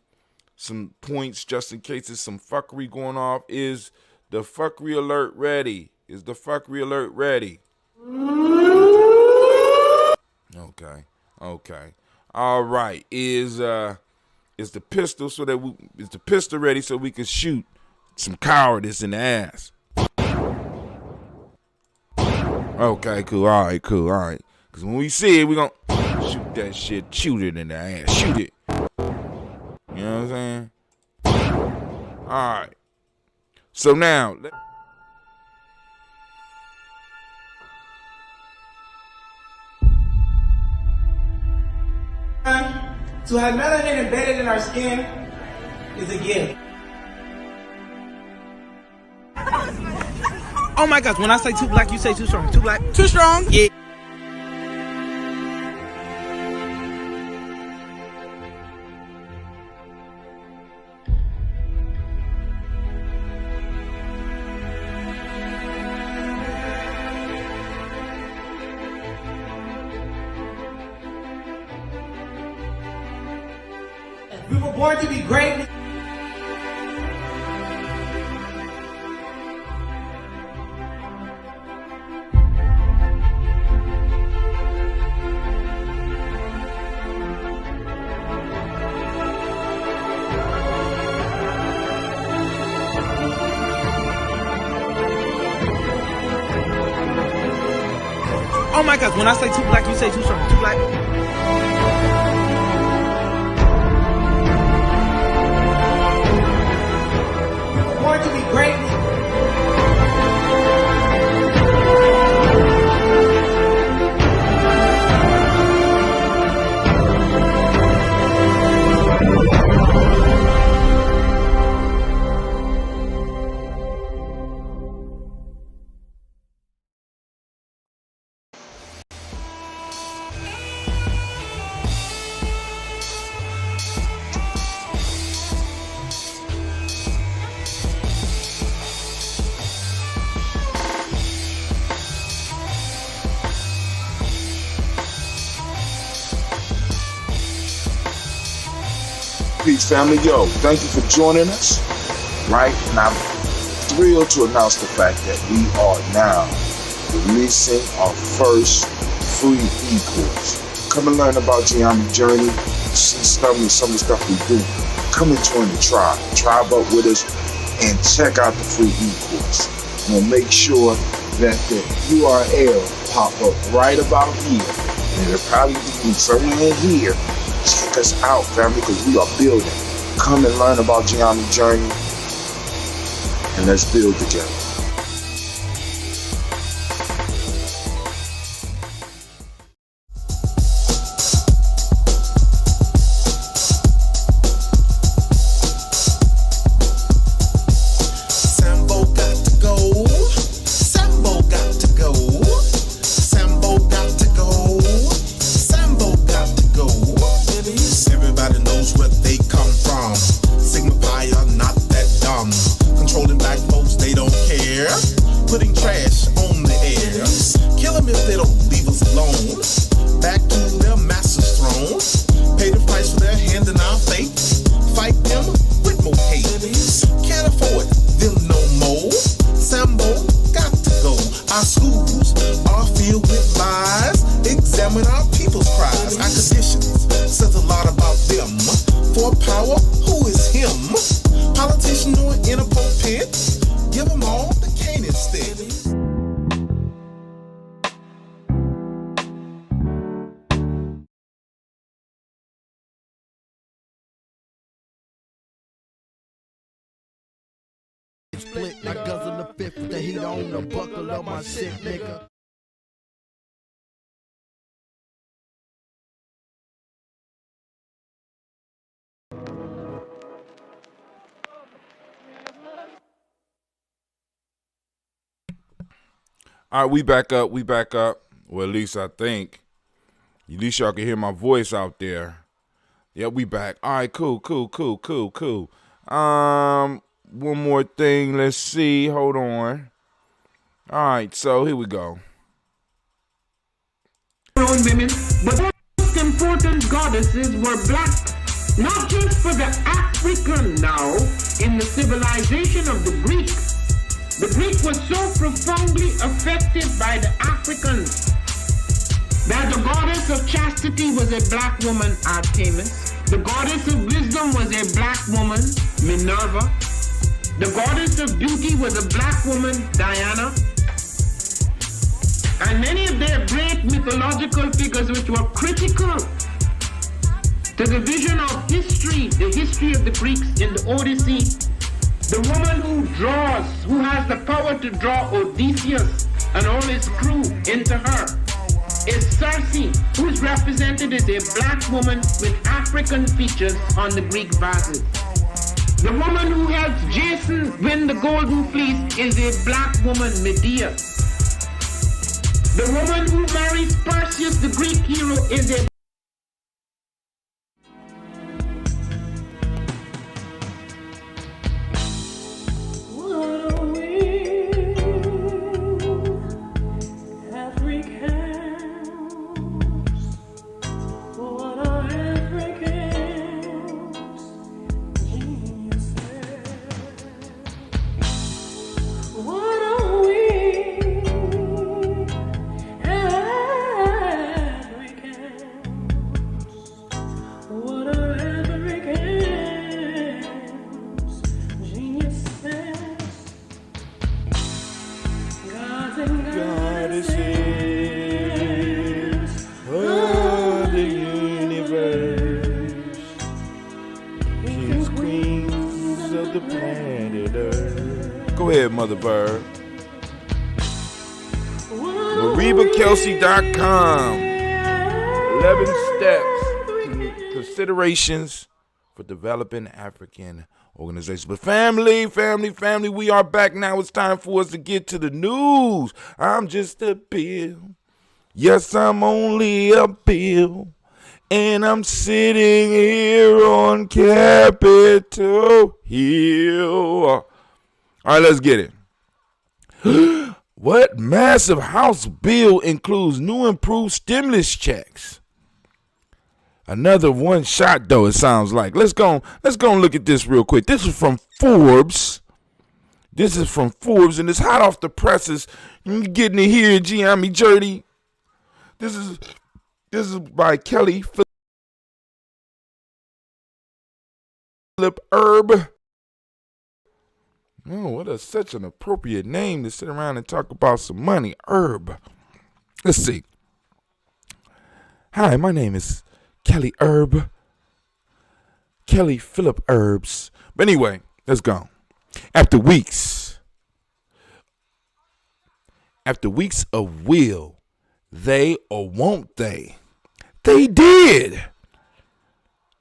points just in case there's some fuckery going off. Is the fuckery alert ready? Is the fuckery alert ready? Okay. All right. Is the pistol ready so we can shoot some cowardice in the ass? Okay, cool. All right. Because when we see it, we're gonna shoot that shit, shoot it in the ass, shoot it. You know what I'm saying? All right. So now. To have melanin embedded in our skin is a gift. Oh my gosh, when I say too black, you say too strong. Too black? Too strong? Yeah. We were born to be great. Oh my gosh, when I say too black, you say too strong. Too black? To be great. Peace, family. Yo, thank you for joining us, right? And I'm thrilled to announce the fact that we are now releasing our first free e-course. Come and learn about Gye-Nyame journey, see some of the stuff we do. Come and join the tribe. Tribe up with us and check out the free e-course. We'll make sure that the URL pop up right about here. And it'll probably be somewhere in here. Check us out, family, because we are building. Come and learn about Gye-Nyame journey, and let's build together. Sambo got I guzzle the fifth with the heat on the buckle of my shit, nigga. All right, we back up. Well, at least I think. At least y'all can hear my voice out there. Yeah, we back. All right, cool. One more thing. Let's see. Hold on. All right, so here we go. Women, but the most important goddesses were black, not just for the African now, in the civilization of the Greeks. The Greek was so profoundly affected by the Africans that the goddess of chastity was a black woman, Artemis. The goddess of wisdom was a black woman, Minerva. The goddess of beauty was a black woman, Diana. And many of their great mythological figures which were critical to the vision of history, the history of the Greeks in the Odyssey. The woman who draws, who has the power to draw Odysseus and all his crew into her, is Circe, who is represented as a black woman with African features on the Greek vases. The woman who helps Jason win the Golden Fleece is a black woman, Medea. The woman who marries Perseus, the Greek hero, is a Go ahead, Mother Bird. MaribaKelsey.com. 11 steps to considerations for developing African organizations. But family, we are back now. It's time for us to get to the news. I'm just a bill. Yes, I'm only a bill. And I'm sitting here on Capitol Hill. All right, let's get it. What massive House bill includes new improved stimulus checks? Another one shot, though, it sounds like. Let's go and look at this real quick. This is from Forbes. And it's hot off the presses. You're getting it here in Gye-Nyame Journey. This is by Kelly Philip Herb. Oh, what such an appropriate name to sit around and talk about some money. Herb. Let's see. Hi, my name is Kelly Herb. Kelly Philip Herbs. But anyway, let's go. After weeks of will they or won't they? They did.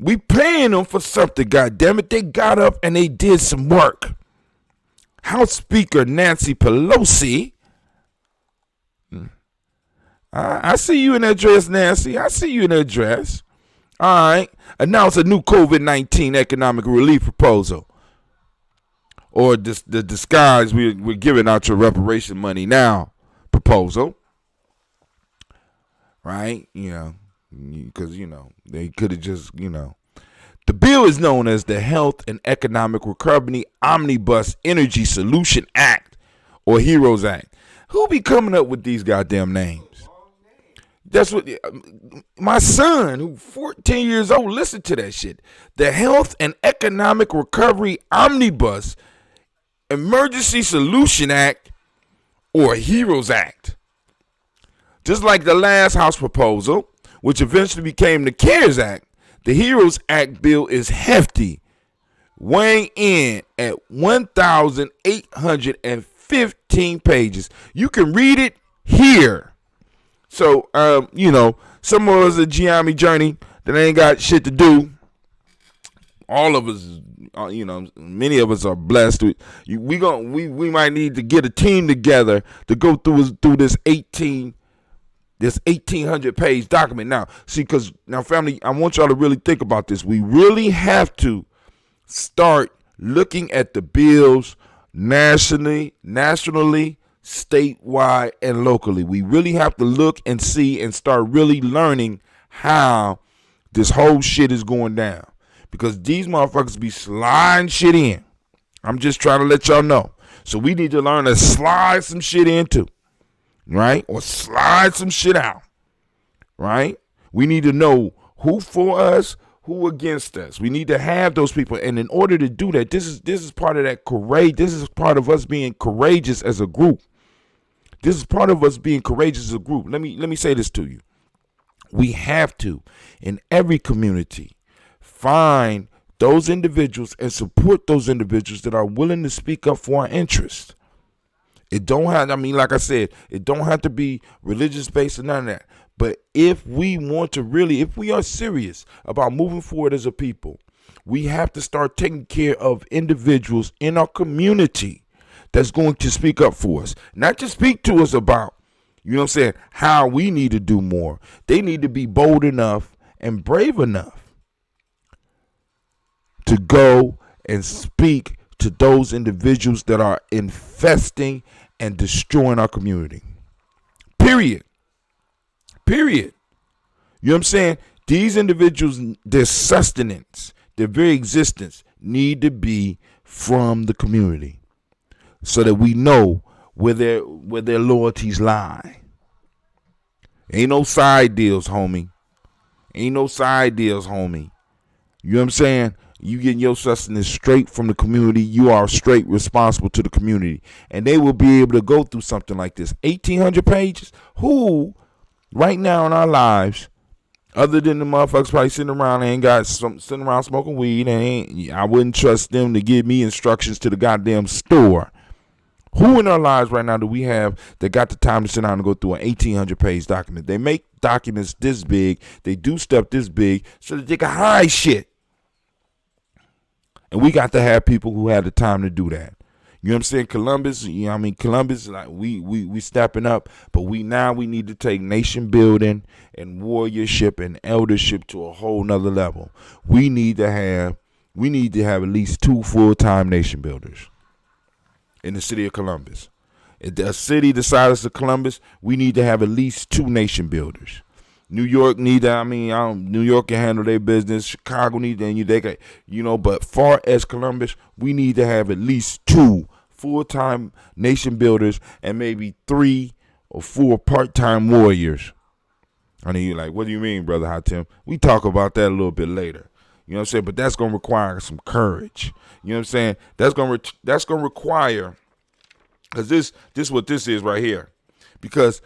We paying them for something, goddammit. They got up and they did some work. House Speaker Nancy Pelosi. I see you in that dress, Nancy. I see you in that dress. All right. Announce a new COVID-19 economic relief proposal. Or the disguise we're giving out your reparation money now proposal. Right? Because, they could have just, The bill is known as the Health and Economic Recovery Omnibus Energy Solution Act, or HEROES Act. Who be coming up with these goddamn names? That's what my son, who's 14 years old, listen to that shit. The Health and Economic Recovery Omnibus Emergency Solution Act, or HEROES Act. Just like the last House proposal, which eventually became the CARES Act, the HEROES Act bill is hefty, weighing in at 1,815 pages. You can read it here. So, some of us a Gye-Nyame journey that ain't got shit to do. All of us, many of us are blessed. We might need to get a team together to go through this 1,800 page document. Now, see, because now, family, I want y'all to really think about this. We really have to start looking at the bills nationally, statewide, and locally. We really have to look and see and start really learning how this whole shit is going down. Because these motherfuckers be sliding shit in. I'm just trying to let y'all know. So we need to learn to slide some shit in too. Right? Or slide some shit out. Right? We need to know who for us, who against us. We need to have those people. And in order to do that, this is part of that courage. This is part of us being courageous as a group. This is part of us being courageous as a group. Let me say this to you. We have to, in every community, find those individuals and support those individuals that are willing to speak up for our interests. It don't have, like I said, it don't have to be religious based or none of that. But if we want to really, if we are serious about moving forward as a people, we have to start taking care of individuals in our community that's going to speak up for us. Not just speak to us about, how we need to do more. They need to be bold enough and brave enough to go and speak to those individuals that are infesting and destroying our community. Period. You know what I'm saying? These individuals, their sustenance, their very existence need to be from the community so that we know where their loyalties lie. Ain't no side deals, homie. You know what I'm saying? You getting your sustenance straight from the community. You are straight responsible to the community. And they will be able to go through something like this. 1,800 pages? Who, right now in our lives, other than the motherfuckers probably sitting around smoking weed, I wouldn't trust them to give me instructions to the goddamn store. Who in our lives right now do we have that got the time to sit down and go through an 1,800 page document? They make documents this big. They do stuff this big so that they can hide shit. And we got to have people who have the time to do that. You know what I'm saying? Columbus, like we stepping up, but we need to take nation building and warriorship and eldership to a whole nother level. We need to have at least 2 full-time nation builders in the city of Columbus. If the city decides to Columbus, we need to have at least 2 nation builders. New York New York can handle their business. Chicago but far as Columbus, we need to have at least 2 full-time nation builders and maybe 3 or 4 part-time warriors. I mean, you're like, what do you mean, Brother Hatim? We talk about that a little bit later. You know what I'm saying? But that's going to require some courage. You know what I'm saying? That's going to require, because this is what this is right here. Because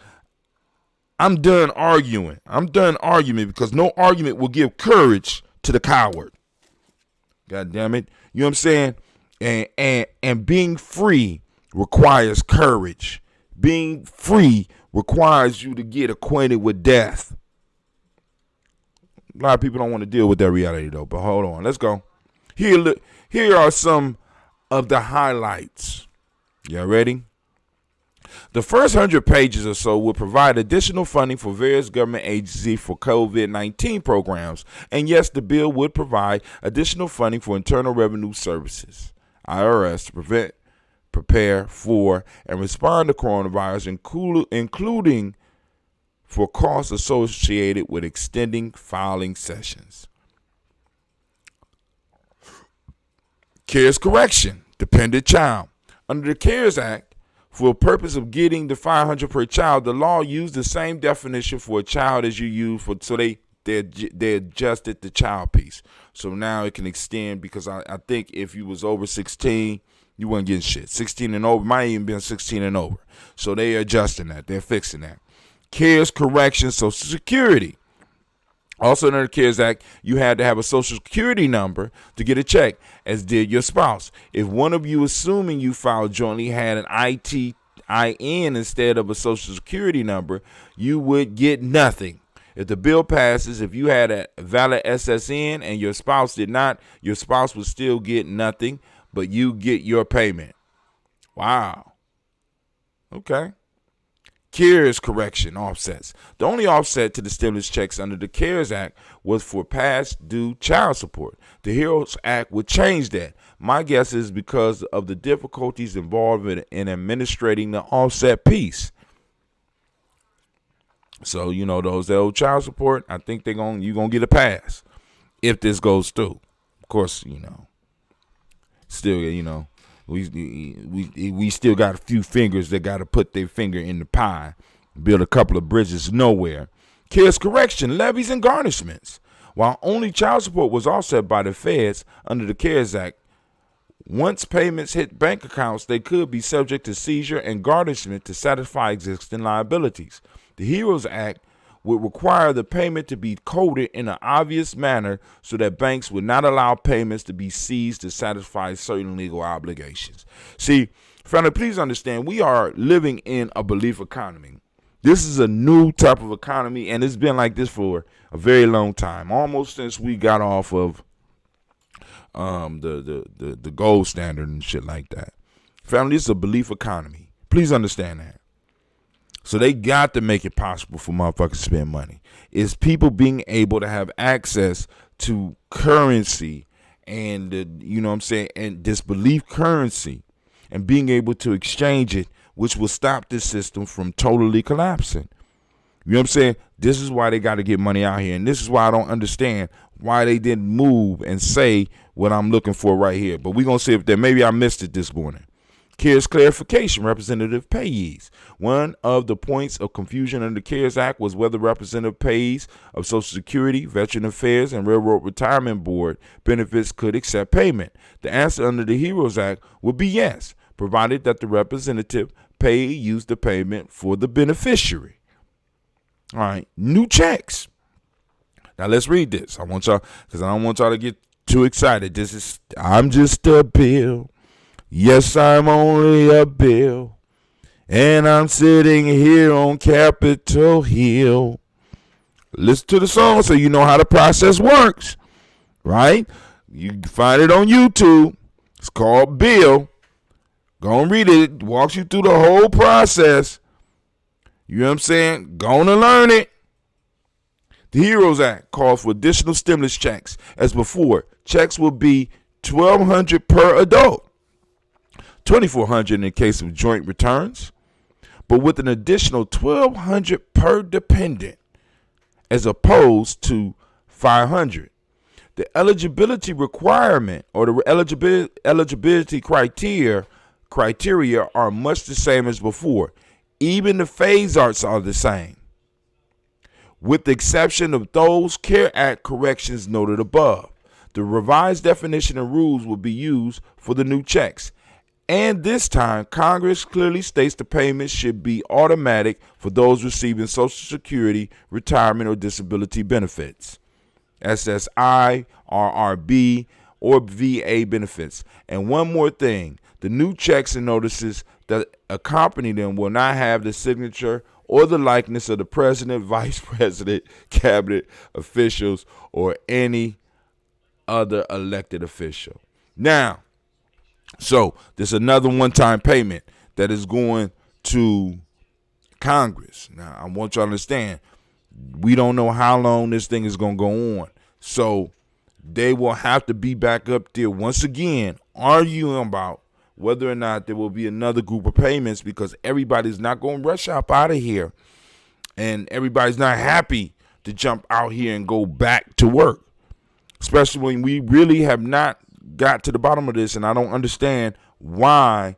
I'm done arguing because no argument will give courage to the coward. God damn it. You know what I'm saying? And being free requires courage. Being free requires you to get acquainted with death. A lot of people don't want to deal with that reality though, but hold on. Let's go. Here are some of the highlights. Y'all ready? The first 100 pages or so will provide additional funding for various government agencies for COVID-19 programs. And yes, the bill would provide additional funding for Internal Revenue Services, IRS, to prepare for, and respond to coronavirus, including for costs associated with extending filing sessions. CARES correction, dependent child. Under the CARES Act, for the purpose of getting the $500 per child, the law used the same definition for a child as you use for, so they adjusted the child piece. So now it can extend, because I think if you was over 16, you weren't getting shit. 16 and over, might even been 16 and over. So they adjusting that. They're fixing that. CARES correction, Social Security. Also, under the CARES Act, you had to have a Social Security number to get a check, as did your spouse. If one of you, assuming you filed jointly, had an ITIN instead of a Social Security number, you would get nothing. If the bill passes, if you had a valid SSN and your spouse did not, your spouse would still get nothing, but you get your payment. Wow. Okay. CARES correction offsets. The only offset to the stimulus checks under the CARES Act was for past due child support. The HEROES Act would change that. My guess is because of the difficulties involved in administrating the offset piece. So, those that owe child support, I think you're gonna get a pass if this goes through. Of course, still, we still got a few fingers that got to put their finger in the pie, build a couple of bridges nowhere. CARES correction, levies and garnishments. While only child support was offset by the feds under the CARES Act, once payments hit bank accounts, they could be subject to seizure and garnishment to satisfy existing liabilities. The HEROES Act would require the payment to be coded in an obvious manner so that banks would not allow payments to be seized to satisfy certain legal obligations. See, family, please understand, we are living in a belief economy. This is a new type of economy, and it's been like this for a very long time, almost since we got off of the gold standard and shit like that. Family, this is a belief economy. Please understand that. So they got to make it possible for motherfuckers to spend money. It's people being able to have access to currency and, and this belief currency and being able to exchange it, which will stop this system from totally collapsing. You know what I'm saying? This is why they got to get money out here. And this is why I don't understand why they didn't move and say what I'm looking for right here. But we're going to see if maybe I missed it this morning. CARES clarification, Representative payees. One of the points of confusion under the CARES Act was whether representative payees of Social Security, Veteran Affairs, and Railroad Retirement Board benefits could accept payment. The answer under the HEROES Act would be yes, provided that the representative payee used the payment for the beneficiary. All right, new checks. Now let's read this. I want y'all, because I don't want y'all to get too excited. I'm just a bill. Yes, I'm only a bill, and I'm sitting here on Capitol Hill. Listen to the song so you know how the process works, right? You can find it on YouTube. It's called Bill. Go and read it. It walks you through the whole process. You know what I'm saying? Gonna learn it. The HEROES Act calls for additional stimulus checks. As before, checks will be $1,200 per adult. $2,400 in the case of joint returns, but with an additional $1,200 per dependent, as opposed to $500. The eligibility requirement or the eligibility criteria are much the same as before. Even the phase arts are the same, with the exception of those CARES Act corrections noted above. The revised definition and rules will be used for the new checks. And this time, Congress clearly states the payments should be automatic for those receiving Social Security, retirement, or disability benefits, SSI, RRB, or VA benefits. And one more thing, the new checks and notices that accompany them will not have the signature or the likeness of the president, vice president, cabinet officials, or any other elected official. Now, so there's another one-time payment that is going to Congress. Now, I want you to understand, we don't know how long this thing is going to go on. So they will have to be back up there once again arguing about whether or not there will be another group of payments, because everybody's not going to rush up out of here. And everybody's not happy to jump out here and go back to work, especially when we really have not got to the bottom of this, and I don't understand why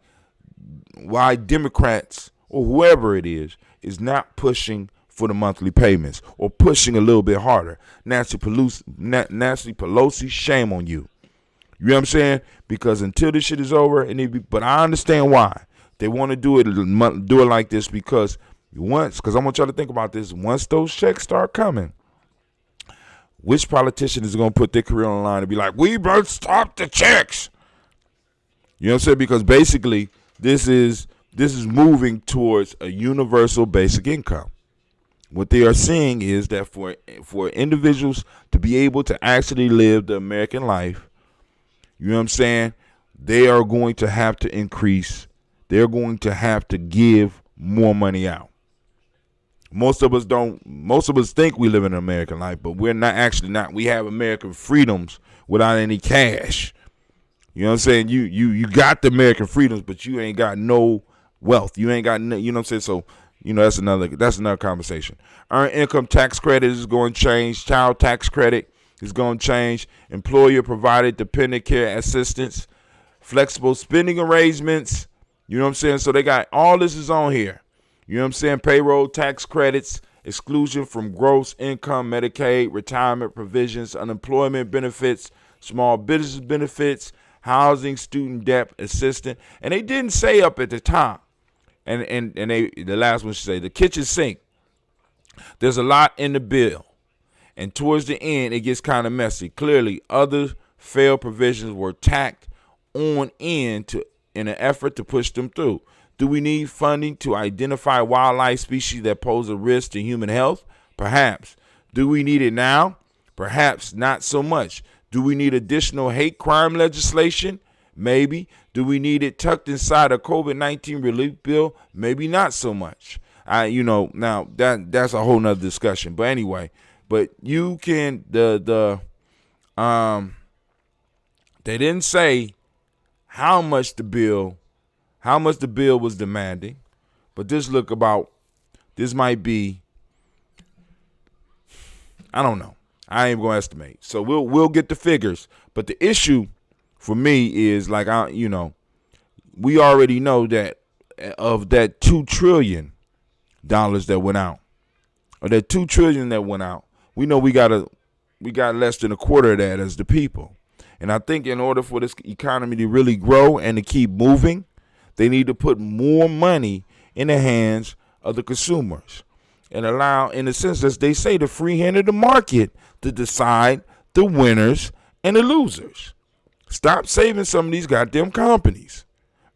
Democrats or whoever it is not pushing for the monthly payments or pushing a little bit harder. Nancy Pelosi, shame on you. You know what I'm saying? Because until this shit is over, but I understand why they want to do it like this, because I want y'all to think about this. Once those checks start coming, Which politician is going to put their career on the line and be like, we must stop the checks? You know what I'm saying? Because basically, this is moving towards a universal basic income. What they are saying is that for individuals to be able to actually live the American life, you know what I'm saying, they are going to have to increase. They're going to have to give more money out. Most of us think we live in an American life, but we're not. We have American freedoms without any cash. You know what I'm saying? You got the American freedoms, but you ain't got no wealth. You ain't got no, you know what I'm saying? So, you know, that's another conversation. Earned income tax credit is going to change. Child tax credit is going to change. Employer provided dependent care assistance. Flexible spending arrangements. You know what I'm saying? So they got all this is on here. You know what I'm saying? Payroll tax credits, exclusion from gross income, Medicaid, retirement provisions, unemployment benefits, small business benefits, housing, student debt assistance. And they didn't say up at the top. And the last one should say the kitchen sink. There's a lot in the bill. And towards the end, it gets kind of messy. Clearly, other failed provisions were tacked on in an effort to push them through. Do we need funding to identify wildlife species that pose a risk to human health? Perhaps. Do we need it now? Perhaps not so much. Do we need additional hate crime legislation? Maybe. Do we need it tucked inside a COVID-19 relief bill? Maybe not so much. Now that's a whole nother discussion. But anyway, you can they didn't say how much the bill was demanding, but this might be, I don't know. I ain't gonna estimate. So we'll get the figures. But the issue for me is we already know that of that $2 trillion that went out, or that $2 trillion that went out, we know we got less than a quarter of that as the people. And I think in order for this economy to really grow and to keep moving, they need to put more money in the hands of the consumers and allow, in a sense, as they say, the free hand of the market to decide the winners and the losers. Stop saving some of these goddamn companies,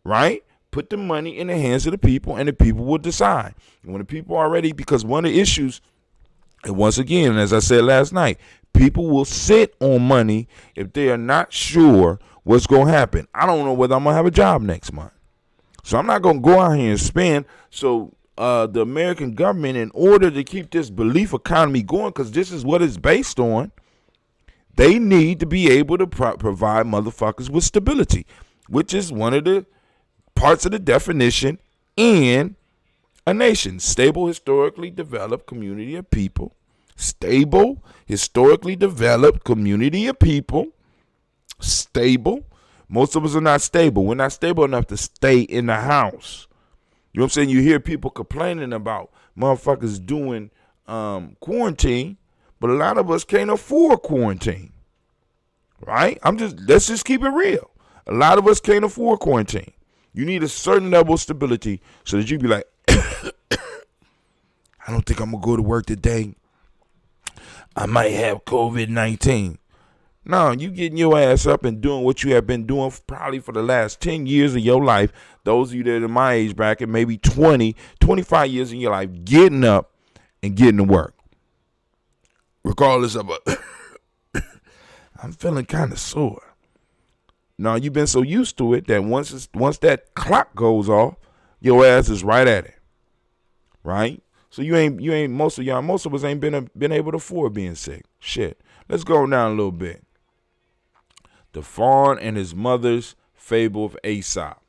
right? Put the money in the hands of the people, and the people will decide. And when the people are ready, because one of the issues, and once again, as I said last night, people will sit on money if they are not sure what's going to happen. I don't know whether I'm going to have a job next month. So I'm not going to go out here and spend. So the American government, in order to keep this belief economy going, because this is what it's based on, they need to be able to provide motherfuckers with stability, which is one of the parts of the definition in a nation. Stable, historically developed community of people. Stable, historically developed community of people. Stable. Most of us are not stable. We're not stable enough to stay in the house. You know what I'm saying? You hear people complaining about motherfuckers doing quarantine, but a lot of us can't afford quarantine. Right? Let's just keep it real. A lot of us can't afford quarantine. You need a certain level of stability so that you be like, I don't think I'm going to go to work today. I might have COVID-19. No, you getting your ass up and doing what you have been doing probably for the last 10 years of your life. Those of you that are in my age bracket, maybe 20, 25 years in your life, getting up and getting to work. Regardless of I'm feeling kind of sore. No, you've been so used to it that once that clock goes off, your ass is right at it. Right? So most of us ain't been able to afford being sick. Shit. Let's go down a little bit. The Fawn and His Mother's Fable of Aesop.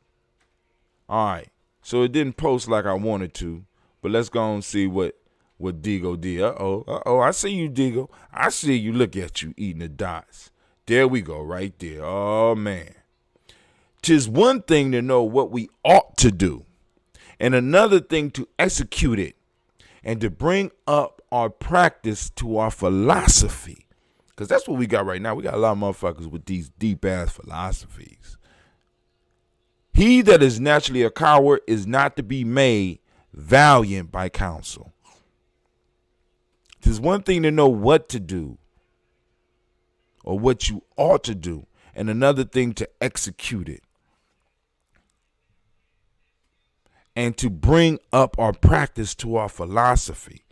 All right. So it didn't post like I wanted to, but let's go and see what Digo did. Uh-oh. I see you, Digo. I see you. Look at you eating the dots. There we go, right there. Oh, man. 'Tis one thing to know what we ought to do, and another thing to execute it, and to bring up our practice to our philosophy. Because that's what we got right now. We got a lot of motherfuckers with these deep-ass philosophies. He that is naturally a coward is not to be made valiant by counsel. 'Tis one thing to know what to do, or what you ought to do, and another thing to execute it. And to bring up our practice to our philosophy.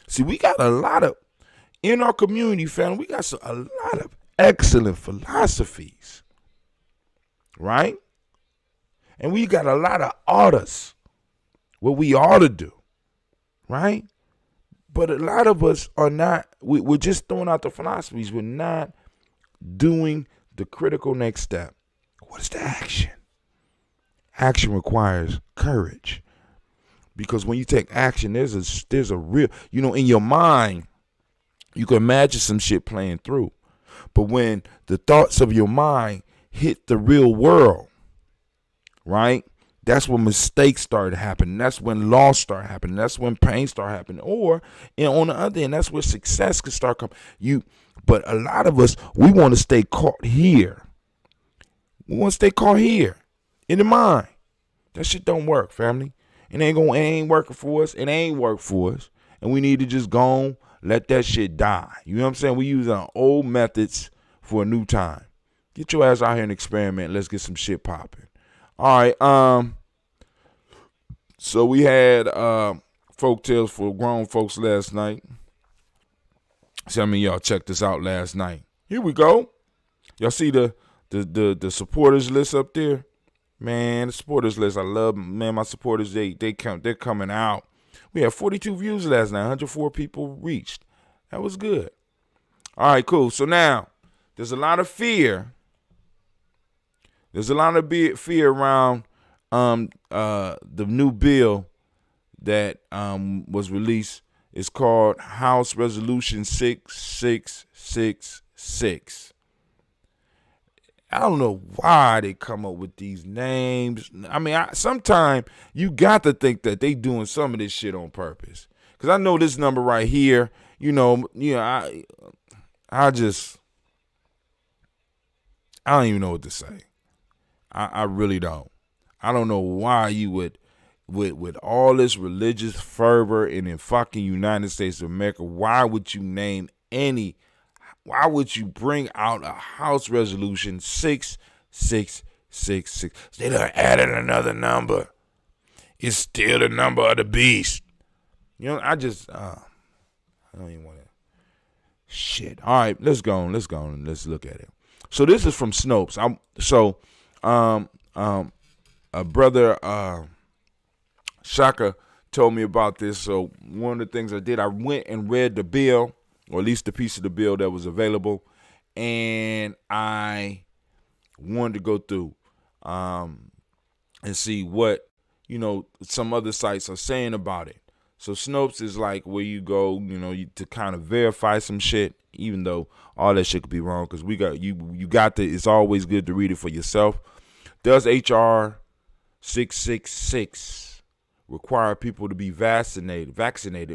See, we got a lot of, in our community, family, we got a lot of excellent philosophies, right? And we got a lot of orders, what we ought to do, right? But a lot of us are not, we're just throwing out the philosophies. We're not doing the critical next step. What is the action? Action requires courage, because when you take action, there's a real, in your mind, you can imagine some shit playing through. But when the thoughts of your mind hit the real world, right? That's when mistakes start happening. That's when loss start happening. That's when pain start happening. Or, on the other end, that's where success can start coming. But a lot of us, we want to stay caught here. We want to stay caught here in the mind. That shit don't work, family. It ain't working for us. It ain't work for us. And we need to just go on, let that shit die. You know what I'm saying? We using old methods for a new time. Get your ass out here and experiment. Let's get some shit popping. All right. So we had folk tales for grown folks last night. Some of y'all checked this out last night. Here we go. Y'all see the supporters list up there? Man, the supporters list, I love, man, my supporters, they're coming out. We had 42 views last night, 104 people reached. That was good. All right, cool. So now, there's a lot of fear. There's a lot of fear around the new bill that was released. It's called House Resolution 6666. I don't know why they come up with these names. I mean, sometimes you got to think that they doing some of this shit on purpose. Because I know this number right here, I don't even know what to say. I really don't. I don't know why you would, with all this religious fervor in the fucking United States of America, why would you bring out a House Resolution 6666? They done added another number. It's still the number of the beast. I don't even want to. Shit. All right, let's go on. Let's look at it. So this is from Snopes. A brother, Shaka, told me about this. So one of the things I did, I went and read the bill, or at least the piece of the bill that was available, and I wanted to go through and see what, some other sites are saying about it. So Snopes is like where you go, to kind of verify some shit, even though all that shit could be wrong, because it's always good to read it for yourself. Does HR 666 require people to be vaccinated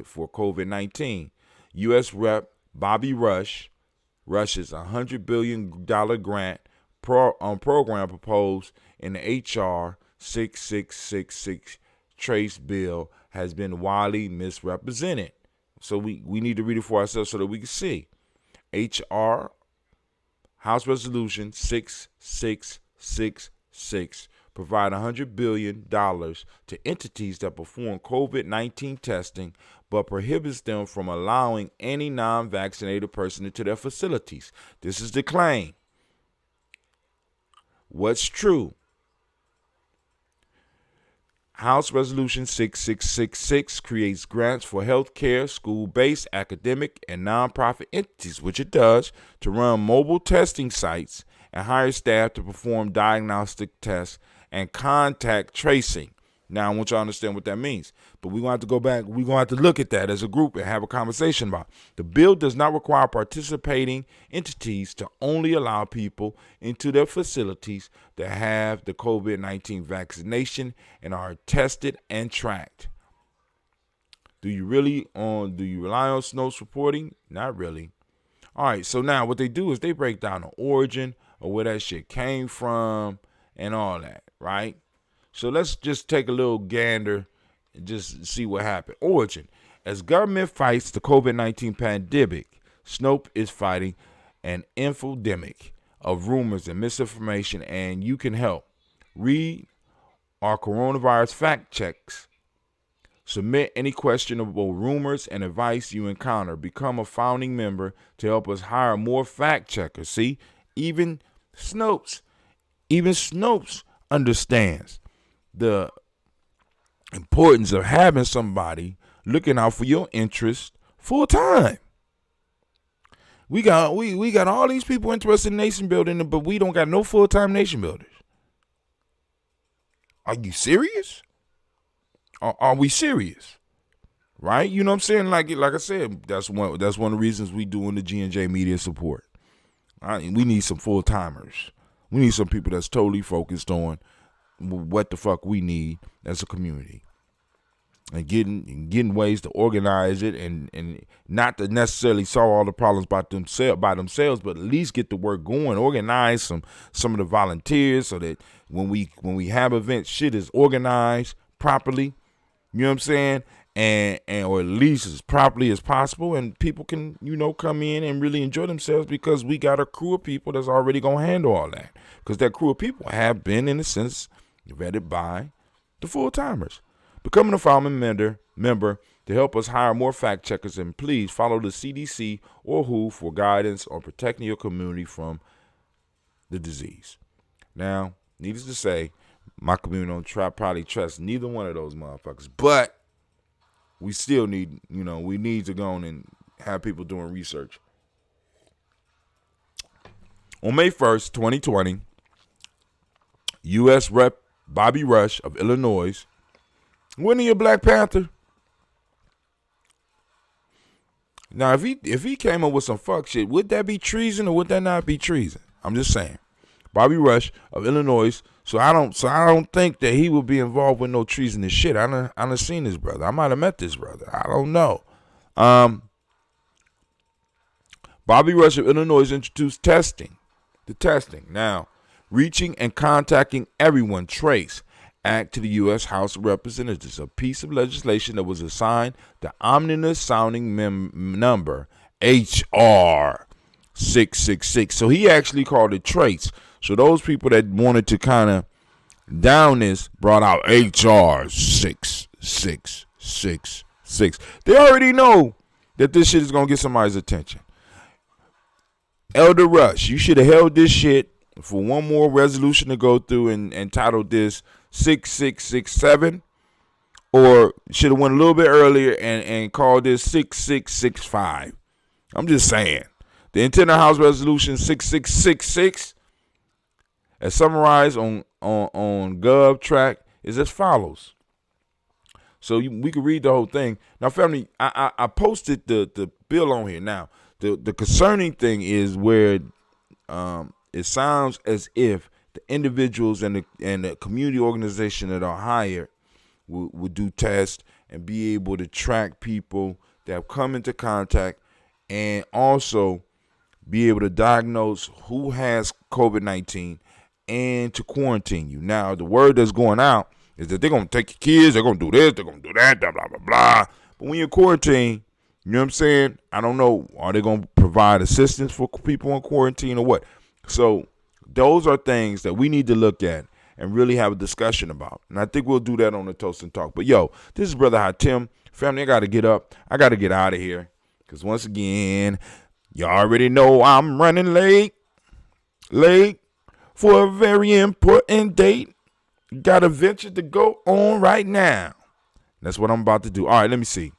for COVID-19? U.S. Rep. Bobby Rush's $100 billion grant program proposed in the HR 6666 Trace bill has been widely misrepresented. So we need to read it for ourselves so that we can see. HR House Resolution 6666 provide $100 billion to entities that perform COVID-19 testing, but prohibits them from allowing any non-vaccinated person into their facilities. This is the claim. What's true? House Resolution 6666 creates grants for healthcare, school-based, academic, and nonprofit entities, which it does, to run mobile testing sites and hire staff to perform diagnostic tests and contact tracing. Now, I want you to understand what that means. But we're going to have to go back. We're going to have to look at that as a group and have a conversation about it. The bill does not require participating entities to only allow people into their facilities that have the COVID-19 vaccination and are tested and tracked. Do you rely on Snopes reporting? Not really. All right, so now what they do is they break down the origin of where that shit came from and all that, right? So let's just take a little gander and just see what happened. Origin. As government fights the COVID-19 pandemic, Snopes is fighting an infodemic of rumors and misinformation, and you can help. Read our coronavirus fact checks. Submit any questionable rumors and advice you encounter. Become a founding member to help us hire more fact checkers. See, even Snopes understands the importance of having somebody looking out for your interest full time. We got all these people interested in nation building, but we don't got no full-time nation builders. Are you serious? Are we serious? Right? You know what I'm saying? Like I said, that's one of the reasons we doing the G&J media support. We need some full-timers. We need some people that's totally focused on what the fuck we need as a community. And getting ways to organize it and not to necessarily solve all the problems by themselves, but at least get the work going, organize some of the volunteers so that when we have events, shit is organized properly. You know what I'm saying? And or at least as properly as possible, and people can, come in and really enjoy themselves because we got a crew of people that's already gonna handle all that. Because that crew of people have been, in a sense, vetted by the full-timers. Becoming a founding member to help us hire more fact checkers, and please follow the CDC or WHO for guidance on protecting your community from the disease. Now, needless to say, my community don't probably trust neither one of those motherfuckers, but we still need, we need to go on and have people doing research. On May 1st, 2020, U.S. Rep. Bobby Rush of Illinois, wasn't he a Black Panther? Now, if he came up with some fuck shit, would that be treason or would that not be treason? I'm just saying. Bobby Rush of Illinois. So I don't think that he would be involved with no treasonous shit. I done seen this brother. I might have met this brother. I don't know. Bobby Rush of Illinois introduced testing. The testing. Now, reaching and contacting everyone, Trace Act to the U.S. House of Representatives, a piece of legislation that was assigned the ominous sounding number H.R. 666. So he actually called it Trace. So those people that wanted to kind of down this brought out H.R. 6666. They already know that this shit is going to get somebody's attention. Elder Rush, you should have held this shit for one more resolution to go through and titled this 6667, or should have went a little bit earlier and called this 6665. I'm just saying. The intent of House Resolution 6666, as summarized on GovTrack, is as follows. So we can read the whole thing. Now, family, I posted the bill on here. Now, the concerning thing is where it sounds as if the individuals and the community organization that are hired would do tests and be able to track people that have come into contact, and also be able to diagnose who has COVID-19 and to quarantine you. Now, the word that's going out is that they're going to take your kids, they're going to do this, they're going to do that, blah, blah, blah, blah. But when you're quarantined, you know what I'm saying? I don't know. Are they going to provide assistance for people in quarantine or what? So those are things that we need to look at and really have a discussion about. And I think we'll do that on the Toast and Talk. But, yo, this is Brother Hatim. Family, I got to get up. I got to get out of here. Because once again, you already know I'm running late for a very important date. Got a venture to go on right now. That's what I'm about to do. All right, let me see.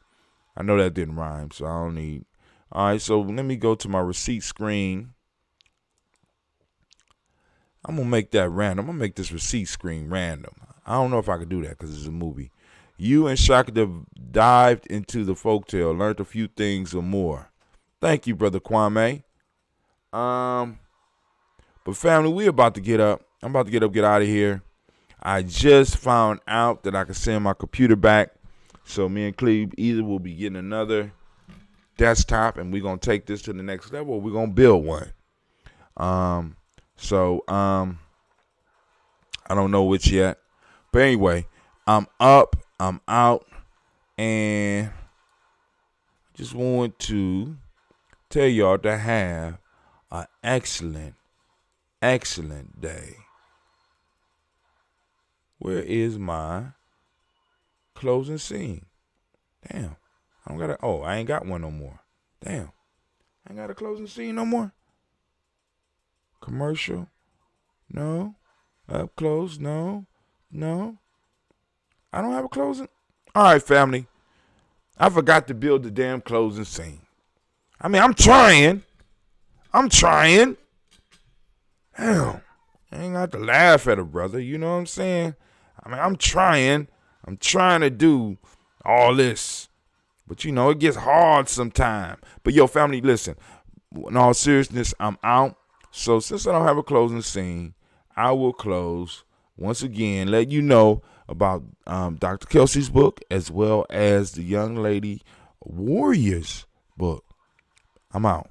I know that didn't rhyme, so I don't need. All right, so let me go to my receipt screen. I'm going to make that random. I'm going to make this receipt screen random. I don't know if I could do that because it's a movie. You and Shaka dived into the folktale, learned a few things or more. Thank you, Brother Kwame. But family, we about to get up. I'm about to get out of here. I just found out that I can send my computer back. So me and Cleve either will be getting another desktop and we're going to take this to the next level, or we're going to build one. So I don't know which yet. But anyway, I'm up, I'm out, and just want to tell y'all to have an excellent, excellent day. Where is my closing scene? Damn. I don't got a, oh, I ain't got one no more. Damn. I ain't got a closing scene no more. Commercial? No. Up close? No. No. I don't have a closing. All right, family. I forgot to build the damn closing scene. I mean, I'm trying. Damn. I ain't got to laugh at a brother. You know what I'm saying? I mean, I'm trying to do all this. But, you know, it gets hard sometimes. But, yo, family, listen. In all seriousness, I'm out. So, since I don't have a closing scene, I will close once again, let you know about Dr. Kelsey's book as well as the Young Lady Warriors book. I'm out.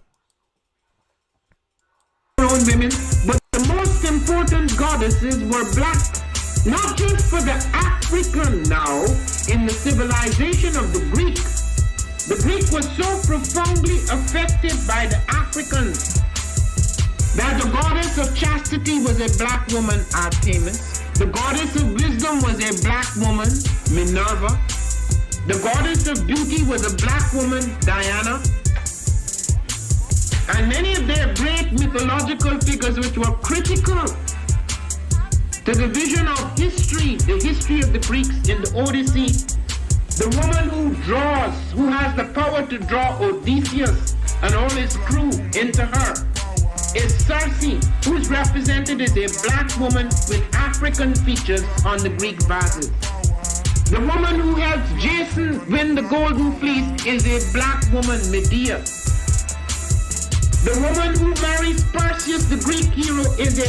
Women, but the most important goddesses were black, not just for the African now in the civilization of the Greek. The Greek was so profoundly affected by the Africans that the goddess of chastity was a black woman, Artemis. The goddess of wisdom was a black woman, Minerva. The goddess of beauty was a black woman, Diana. And many of their great mythological figures which were critical to the vision of history, the history of the Greeks in the Odyssey. The woman who draws, who has the power to draw Odysseus and all his crew into her, is Circe, who is represented as a black woman with African features on the Greek vases. The woman who helps Jason win the Golden Fleece is a black woman, Medea. The woman who marries Perseus, the Greek hero, is a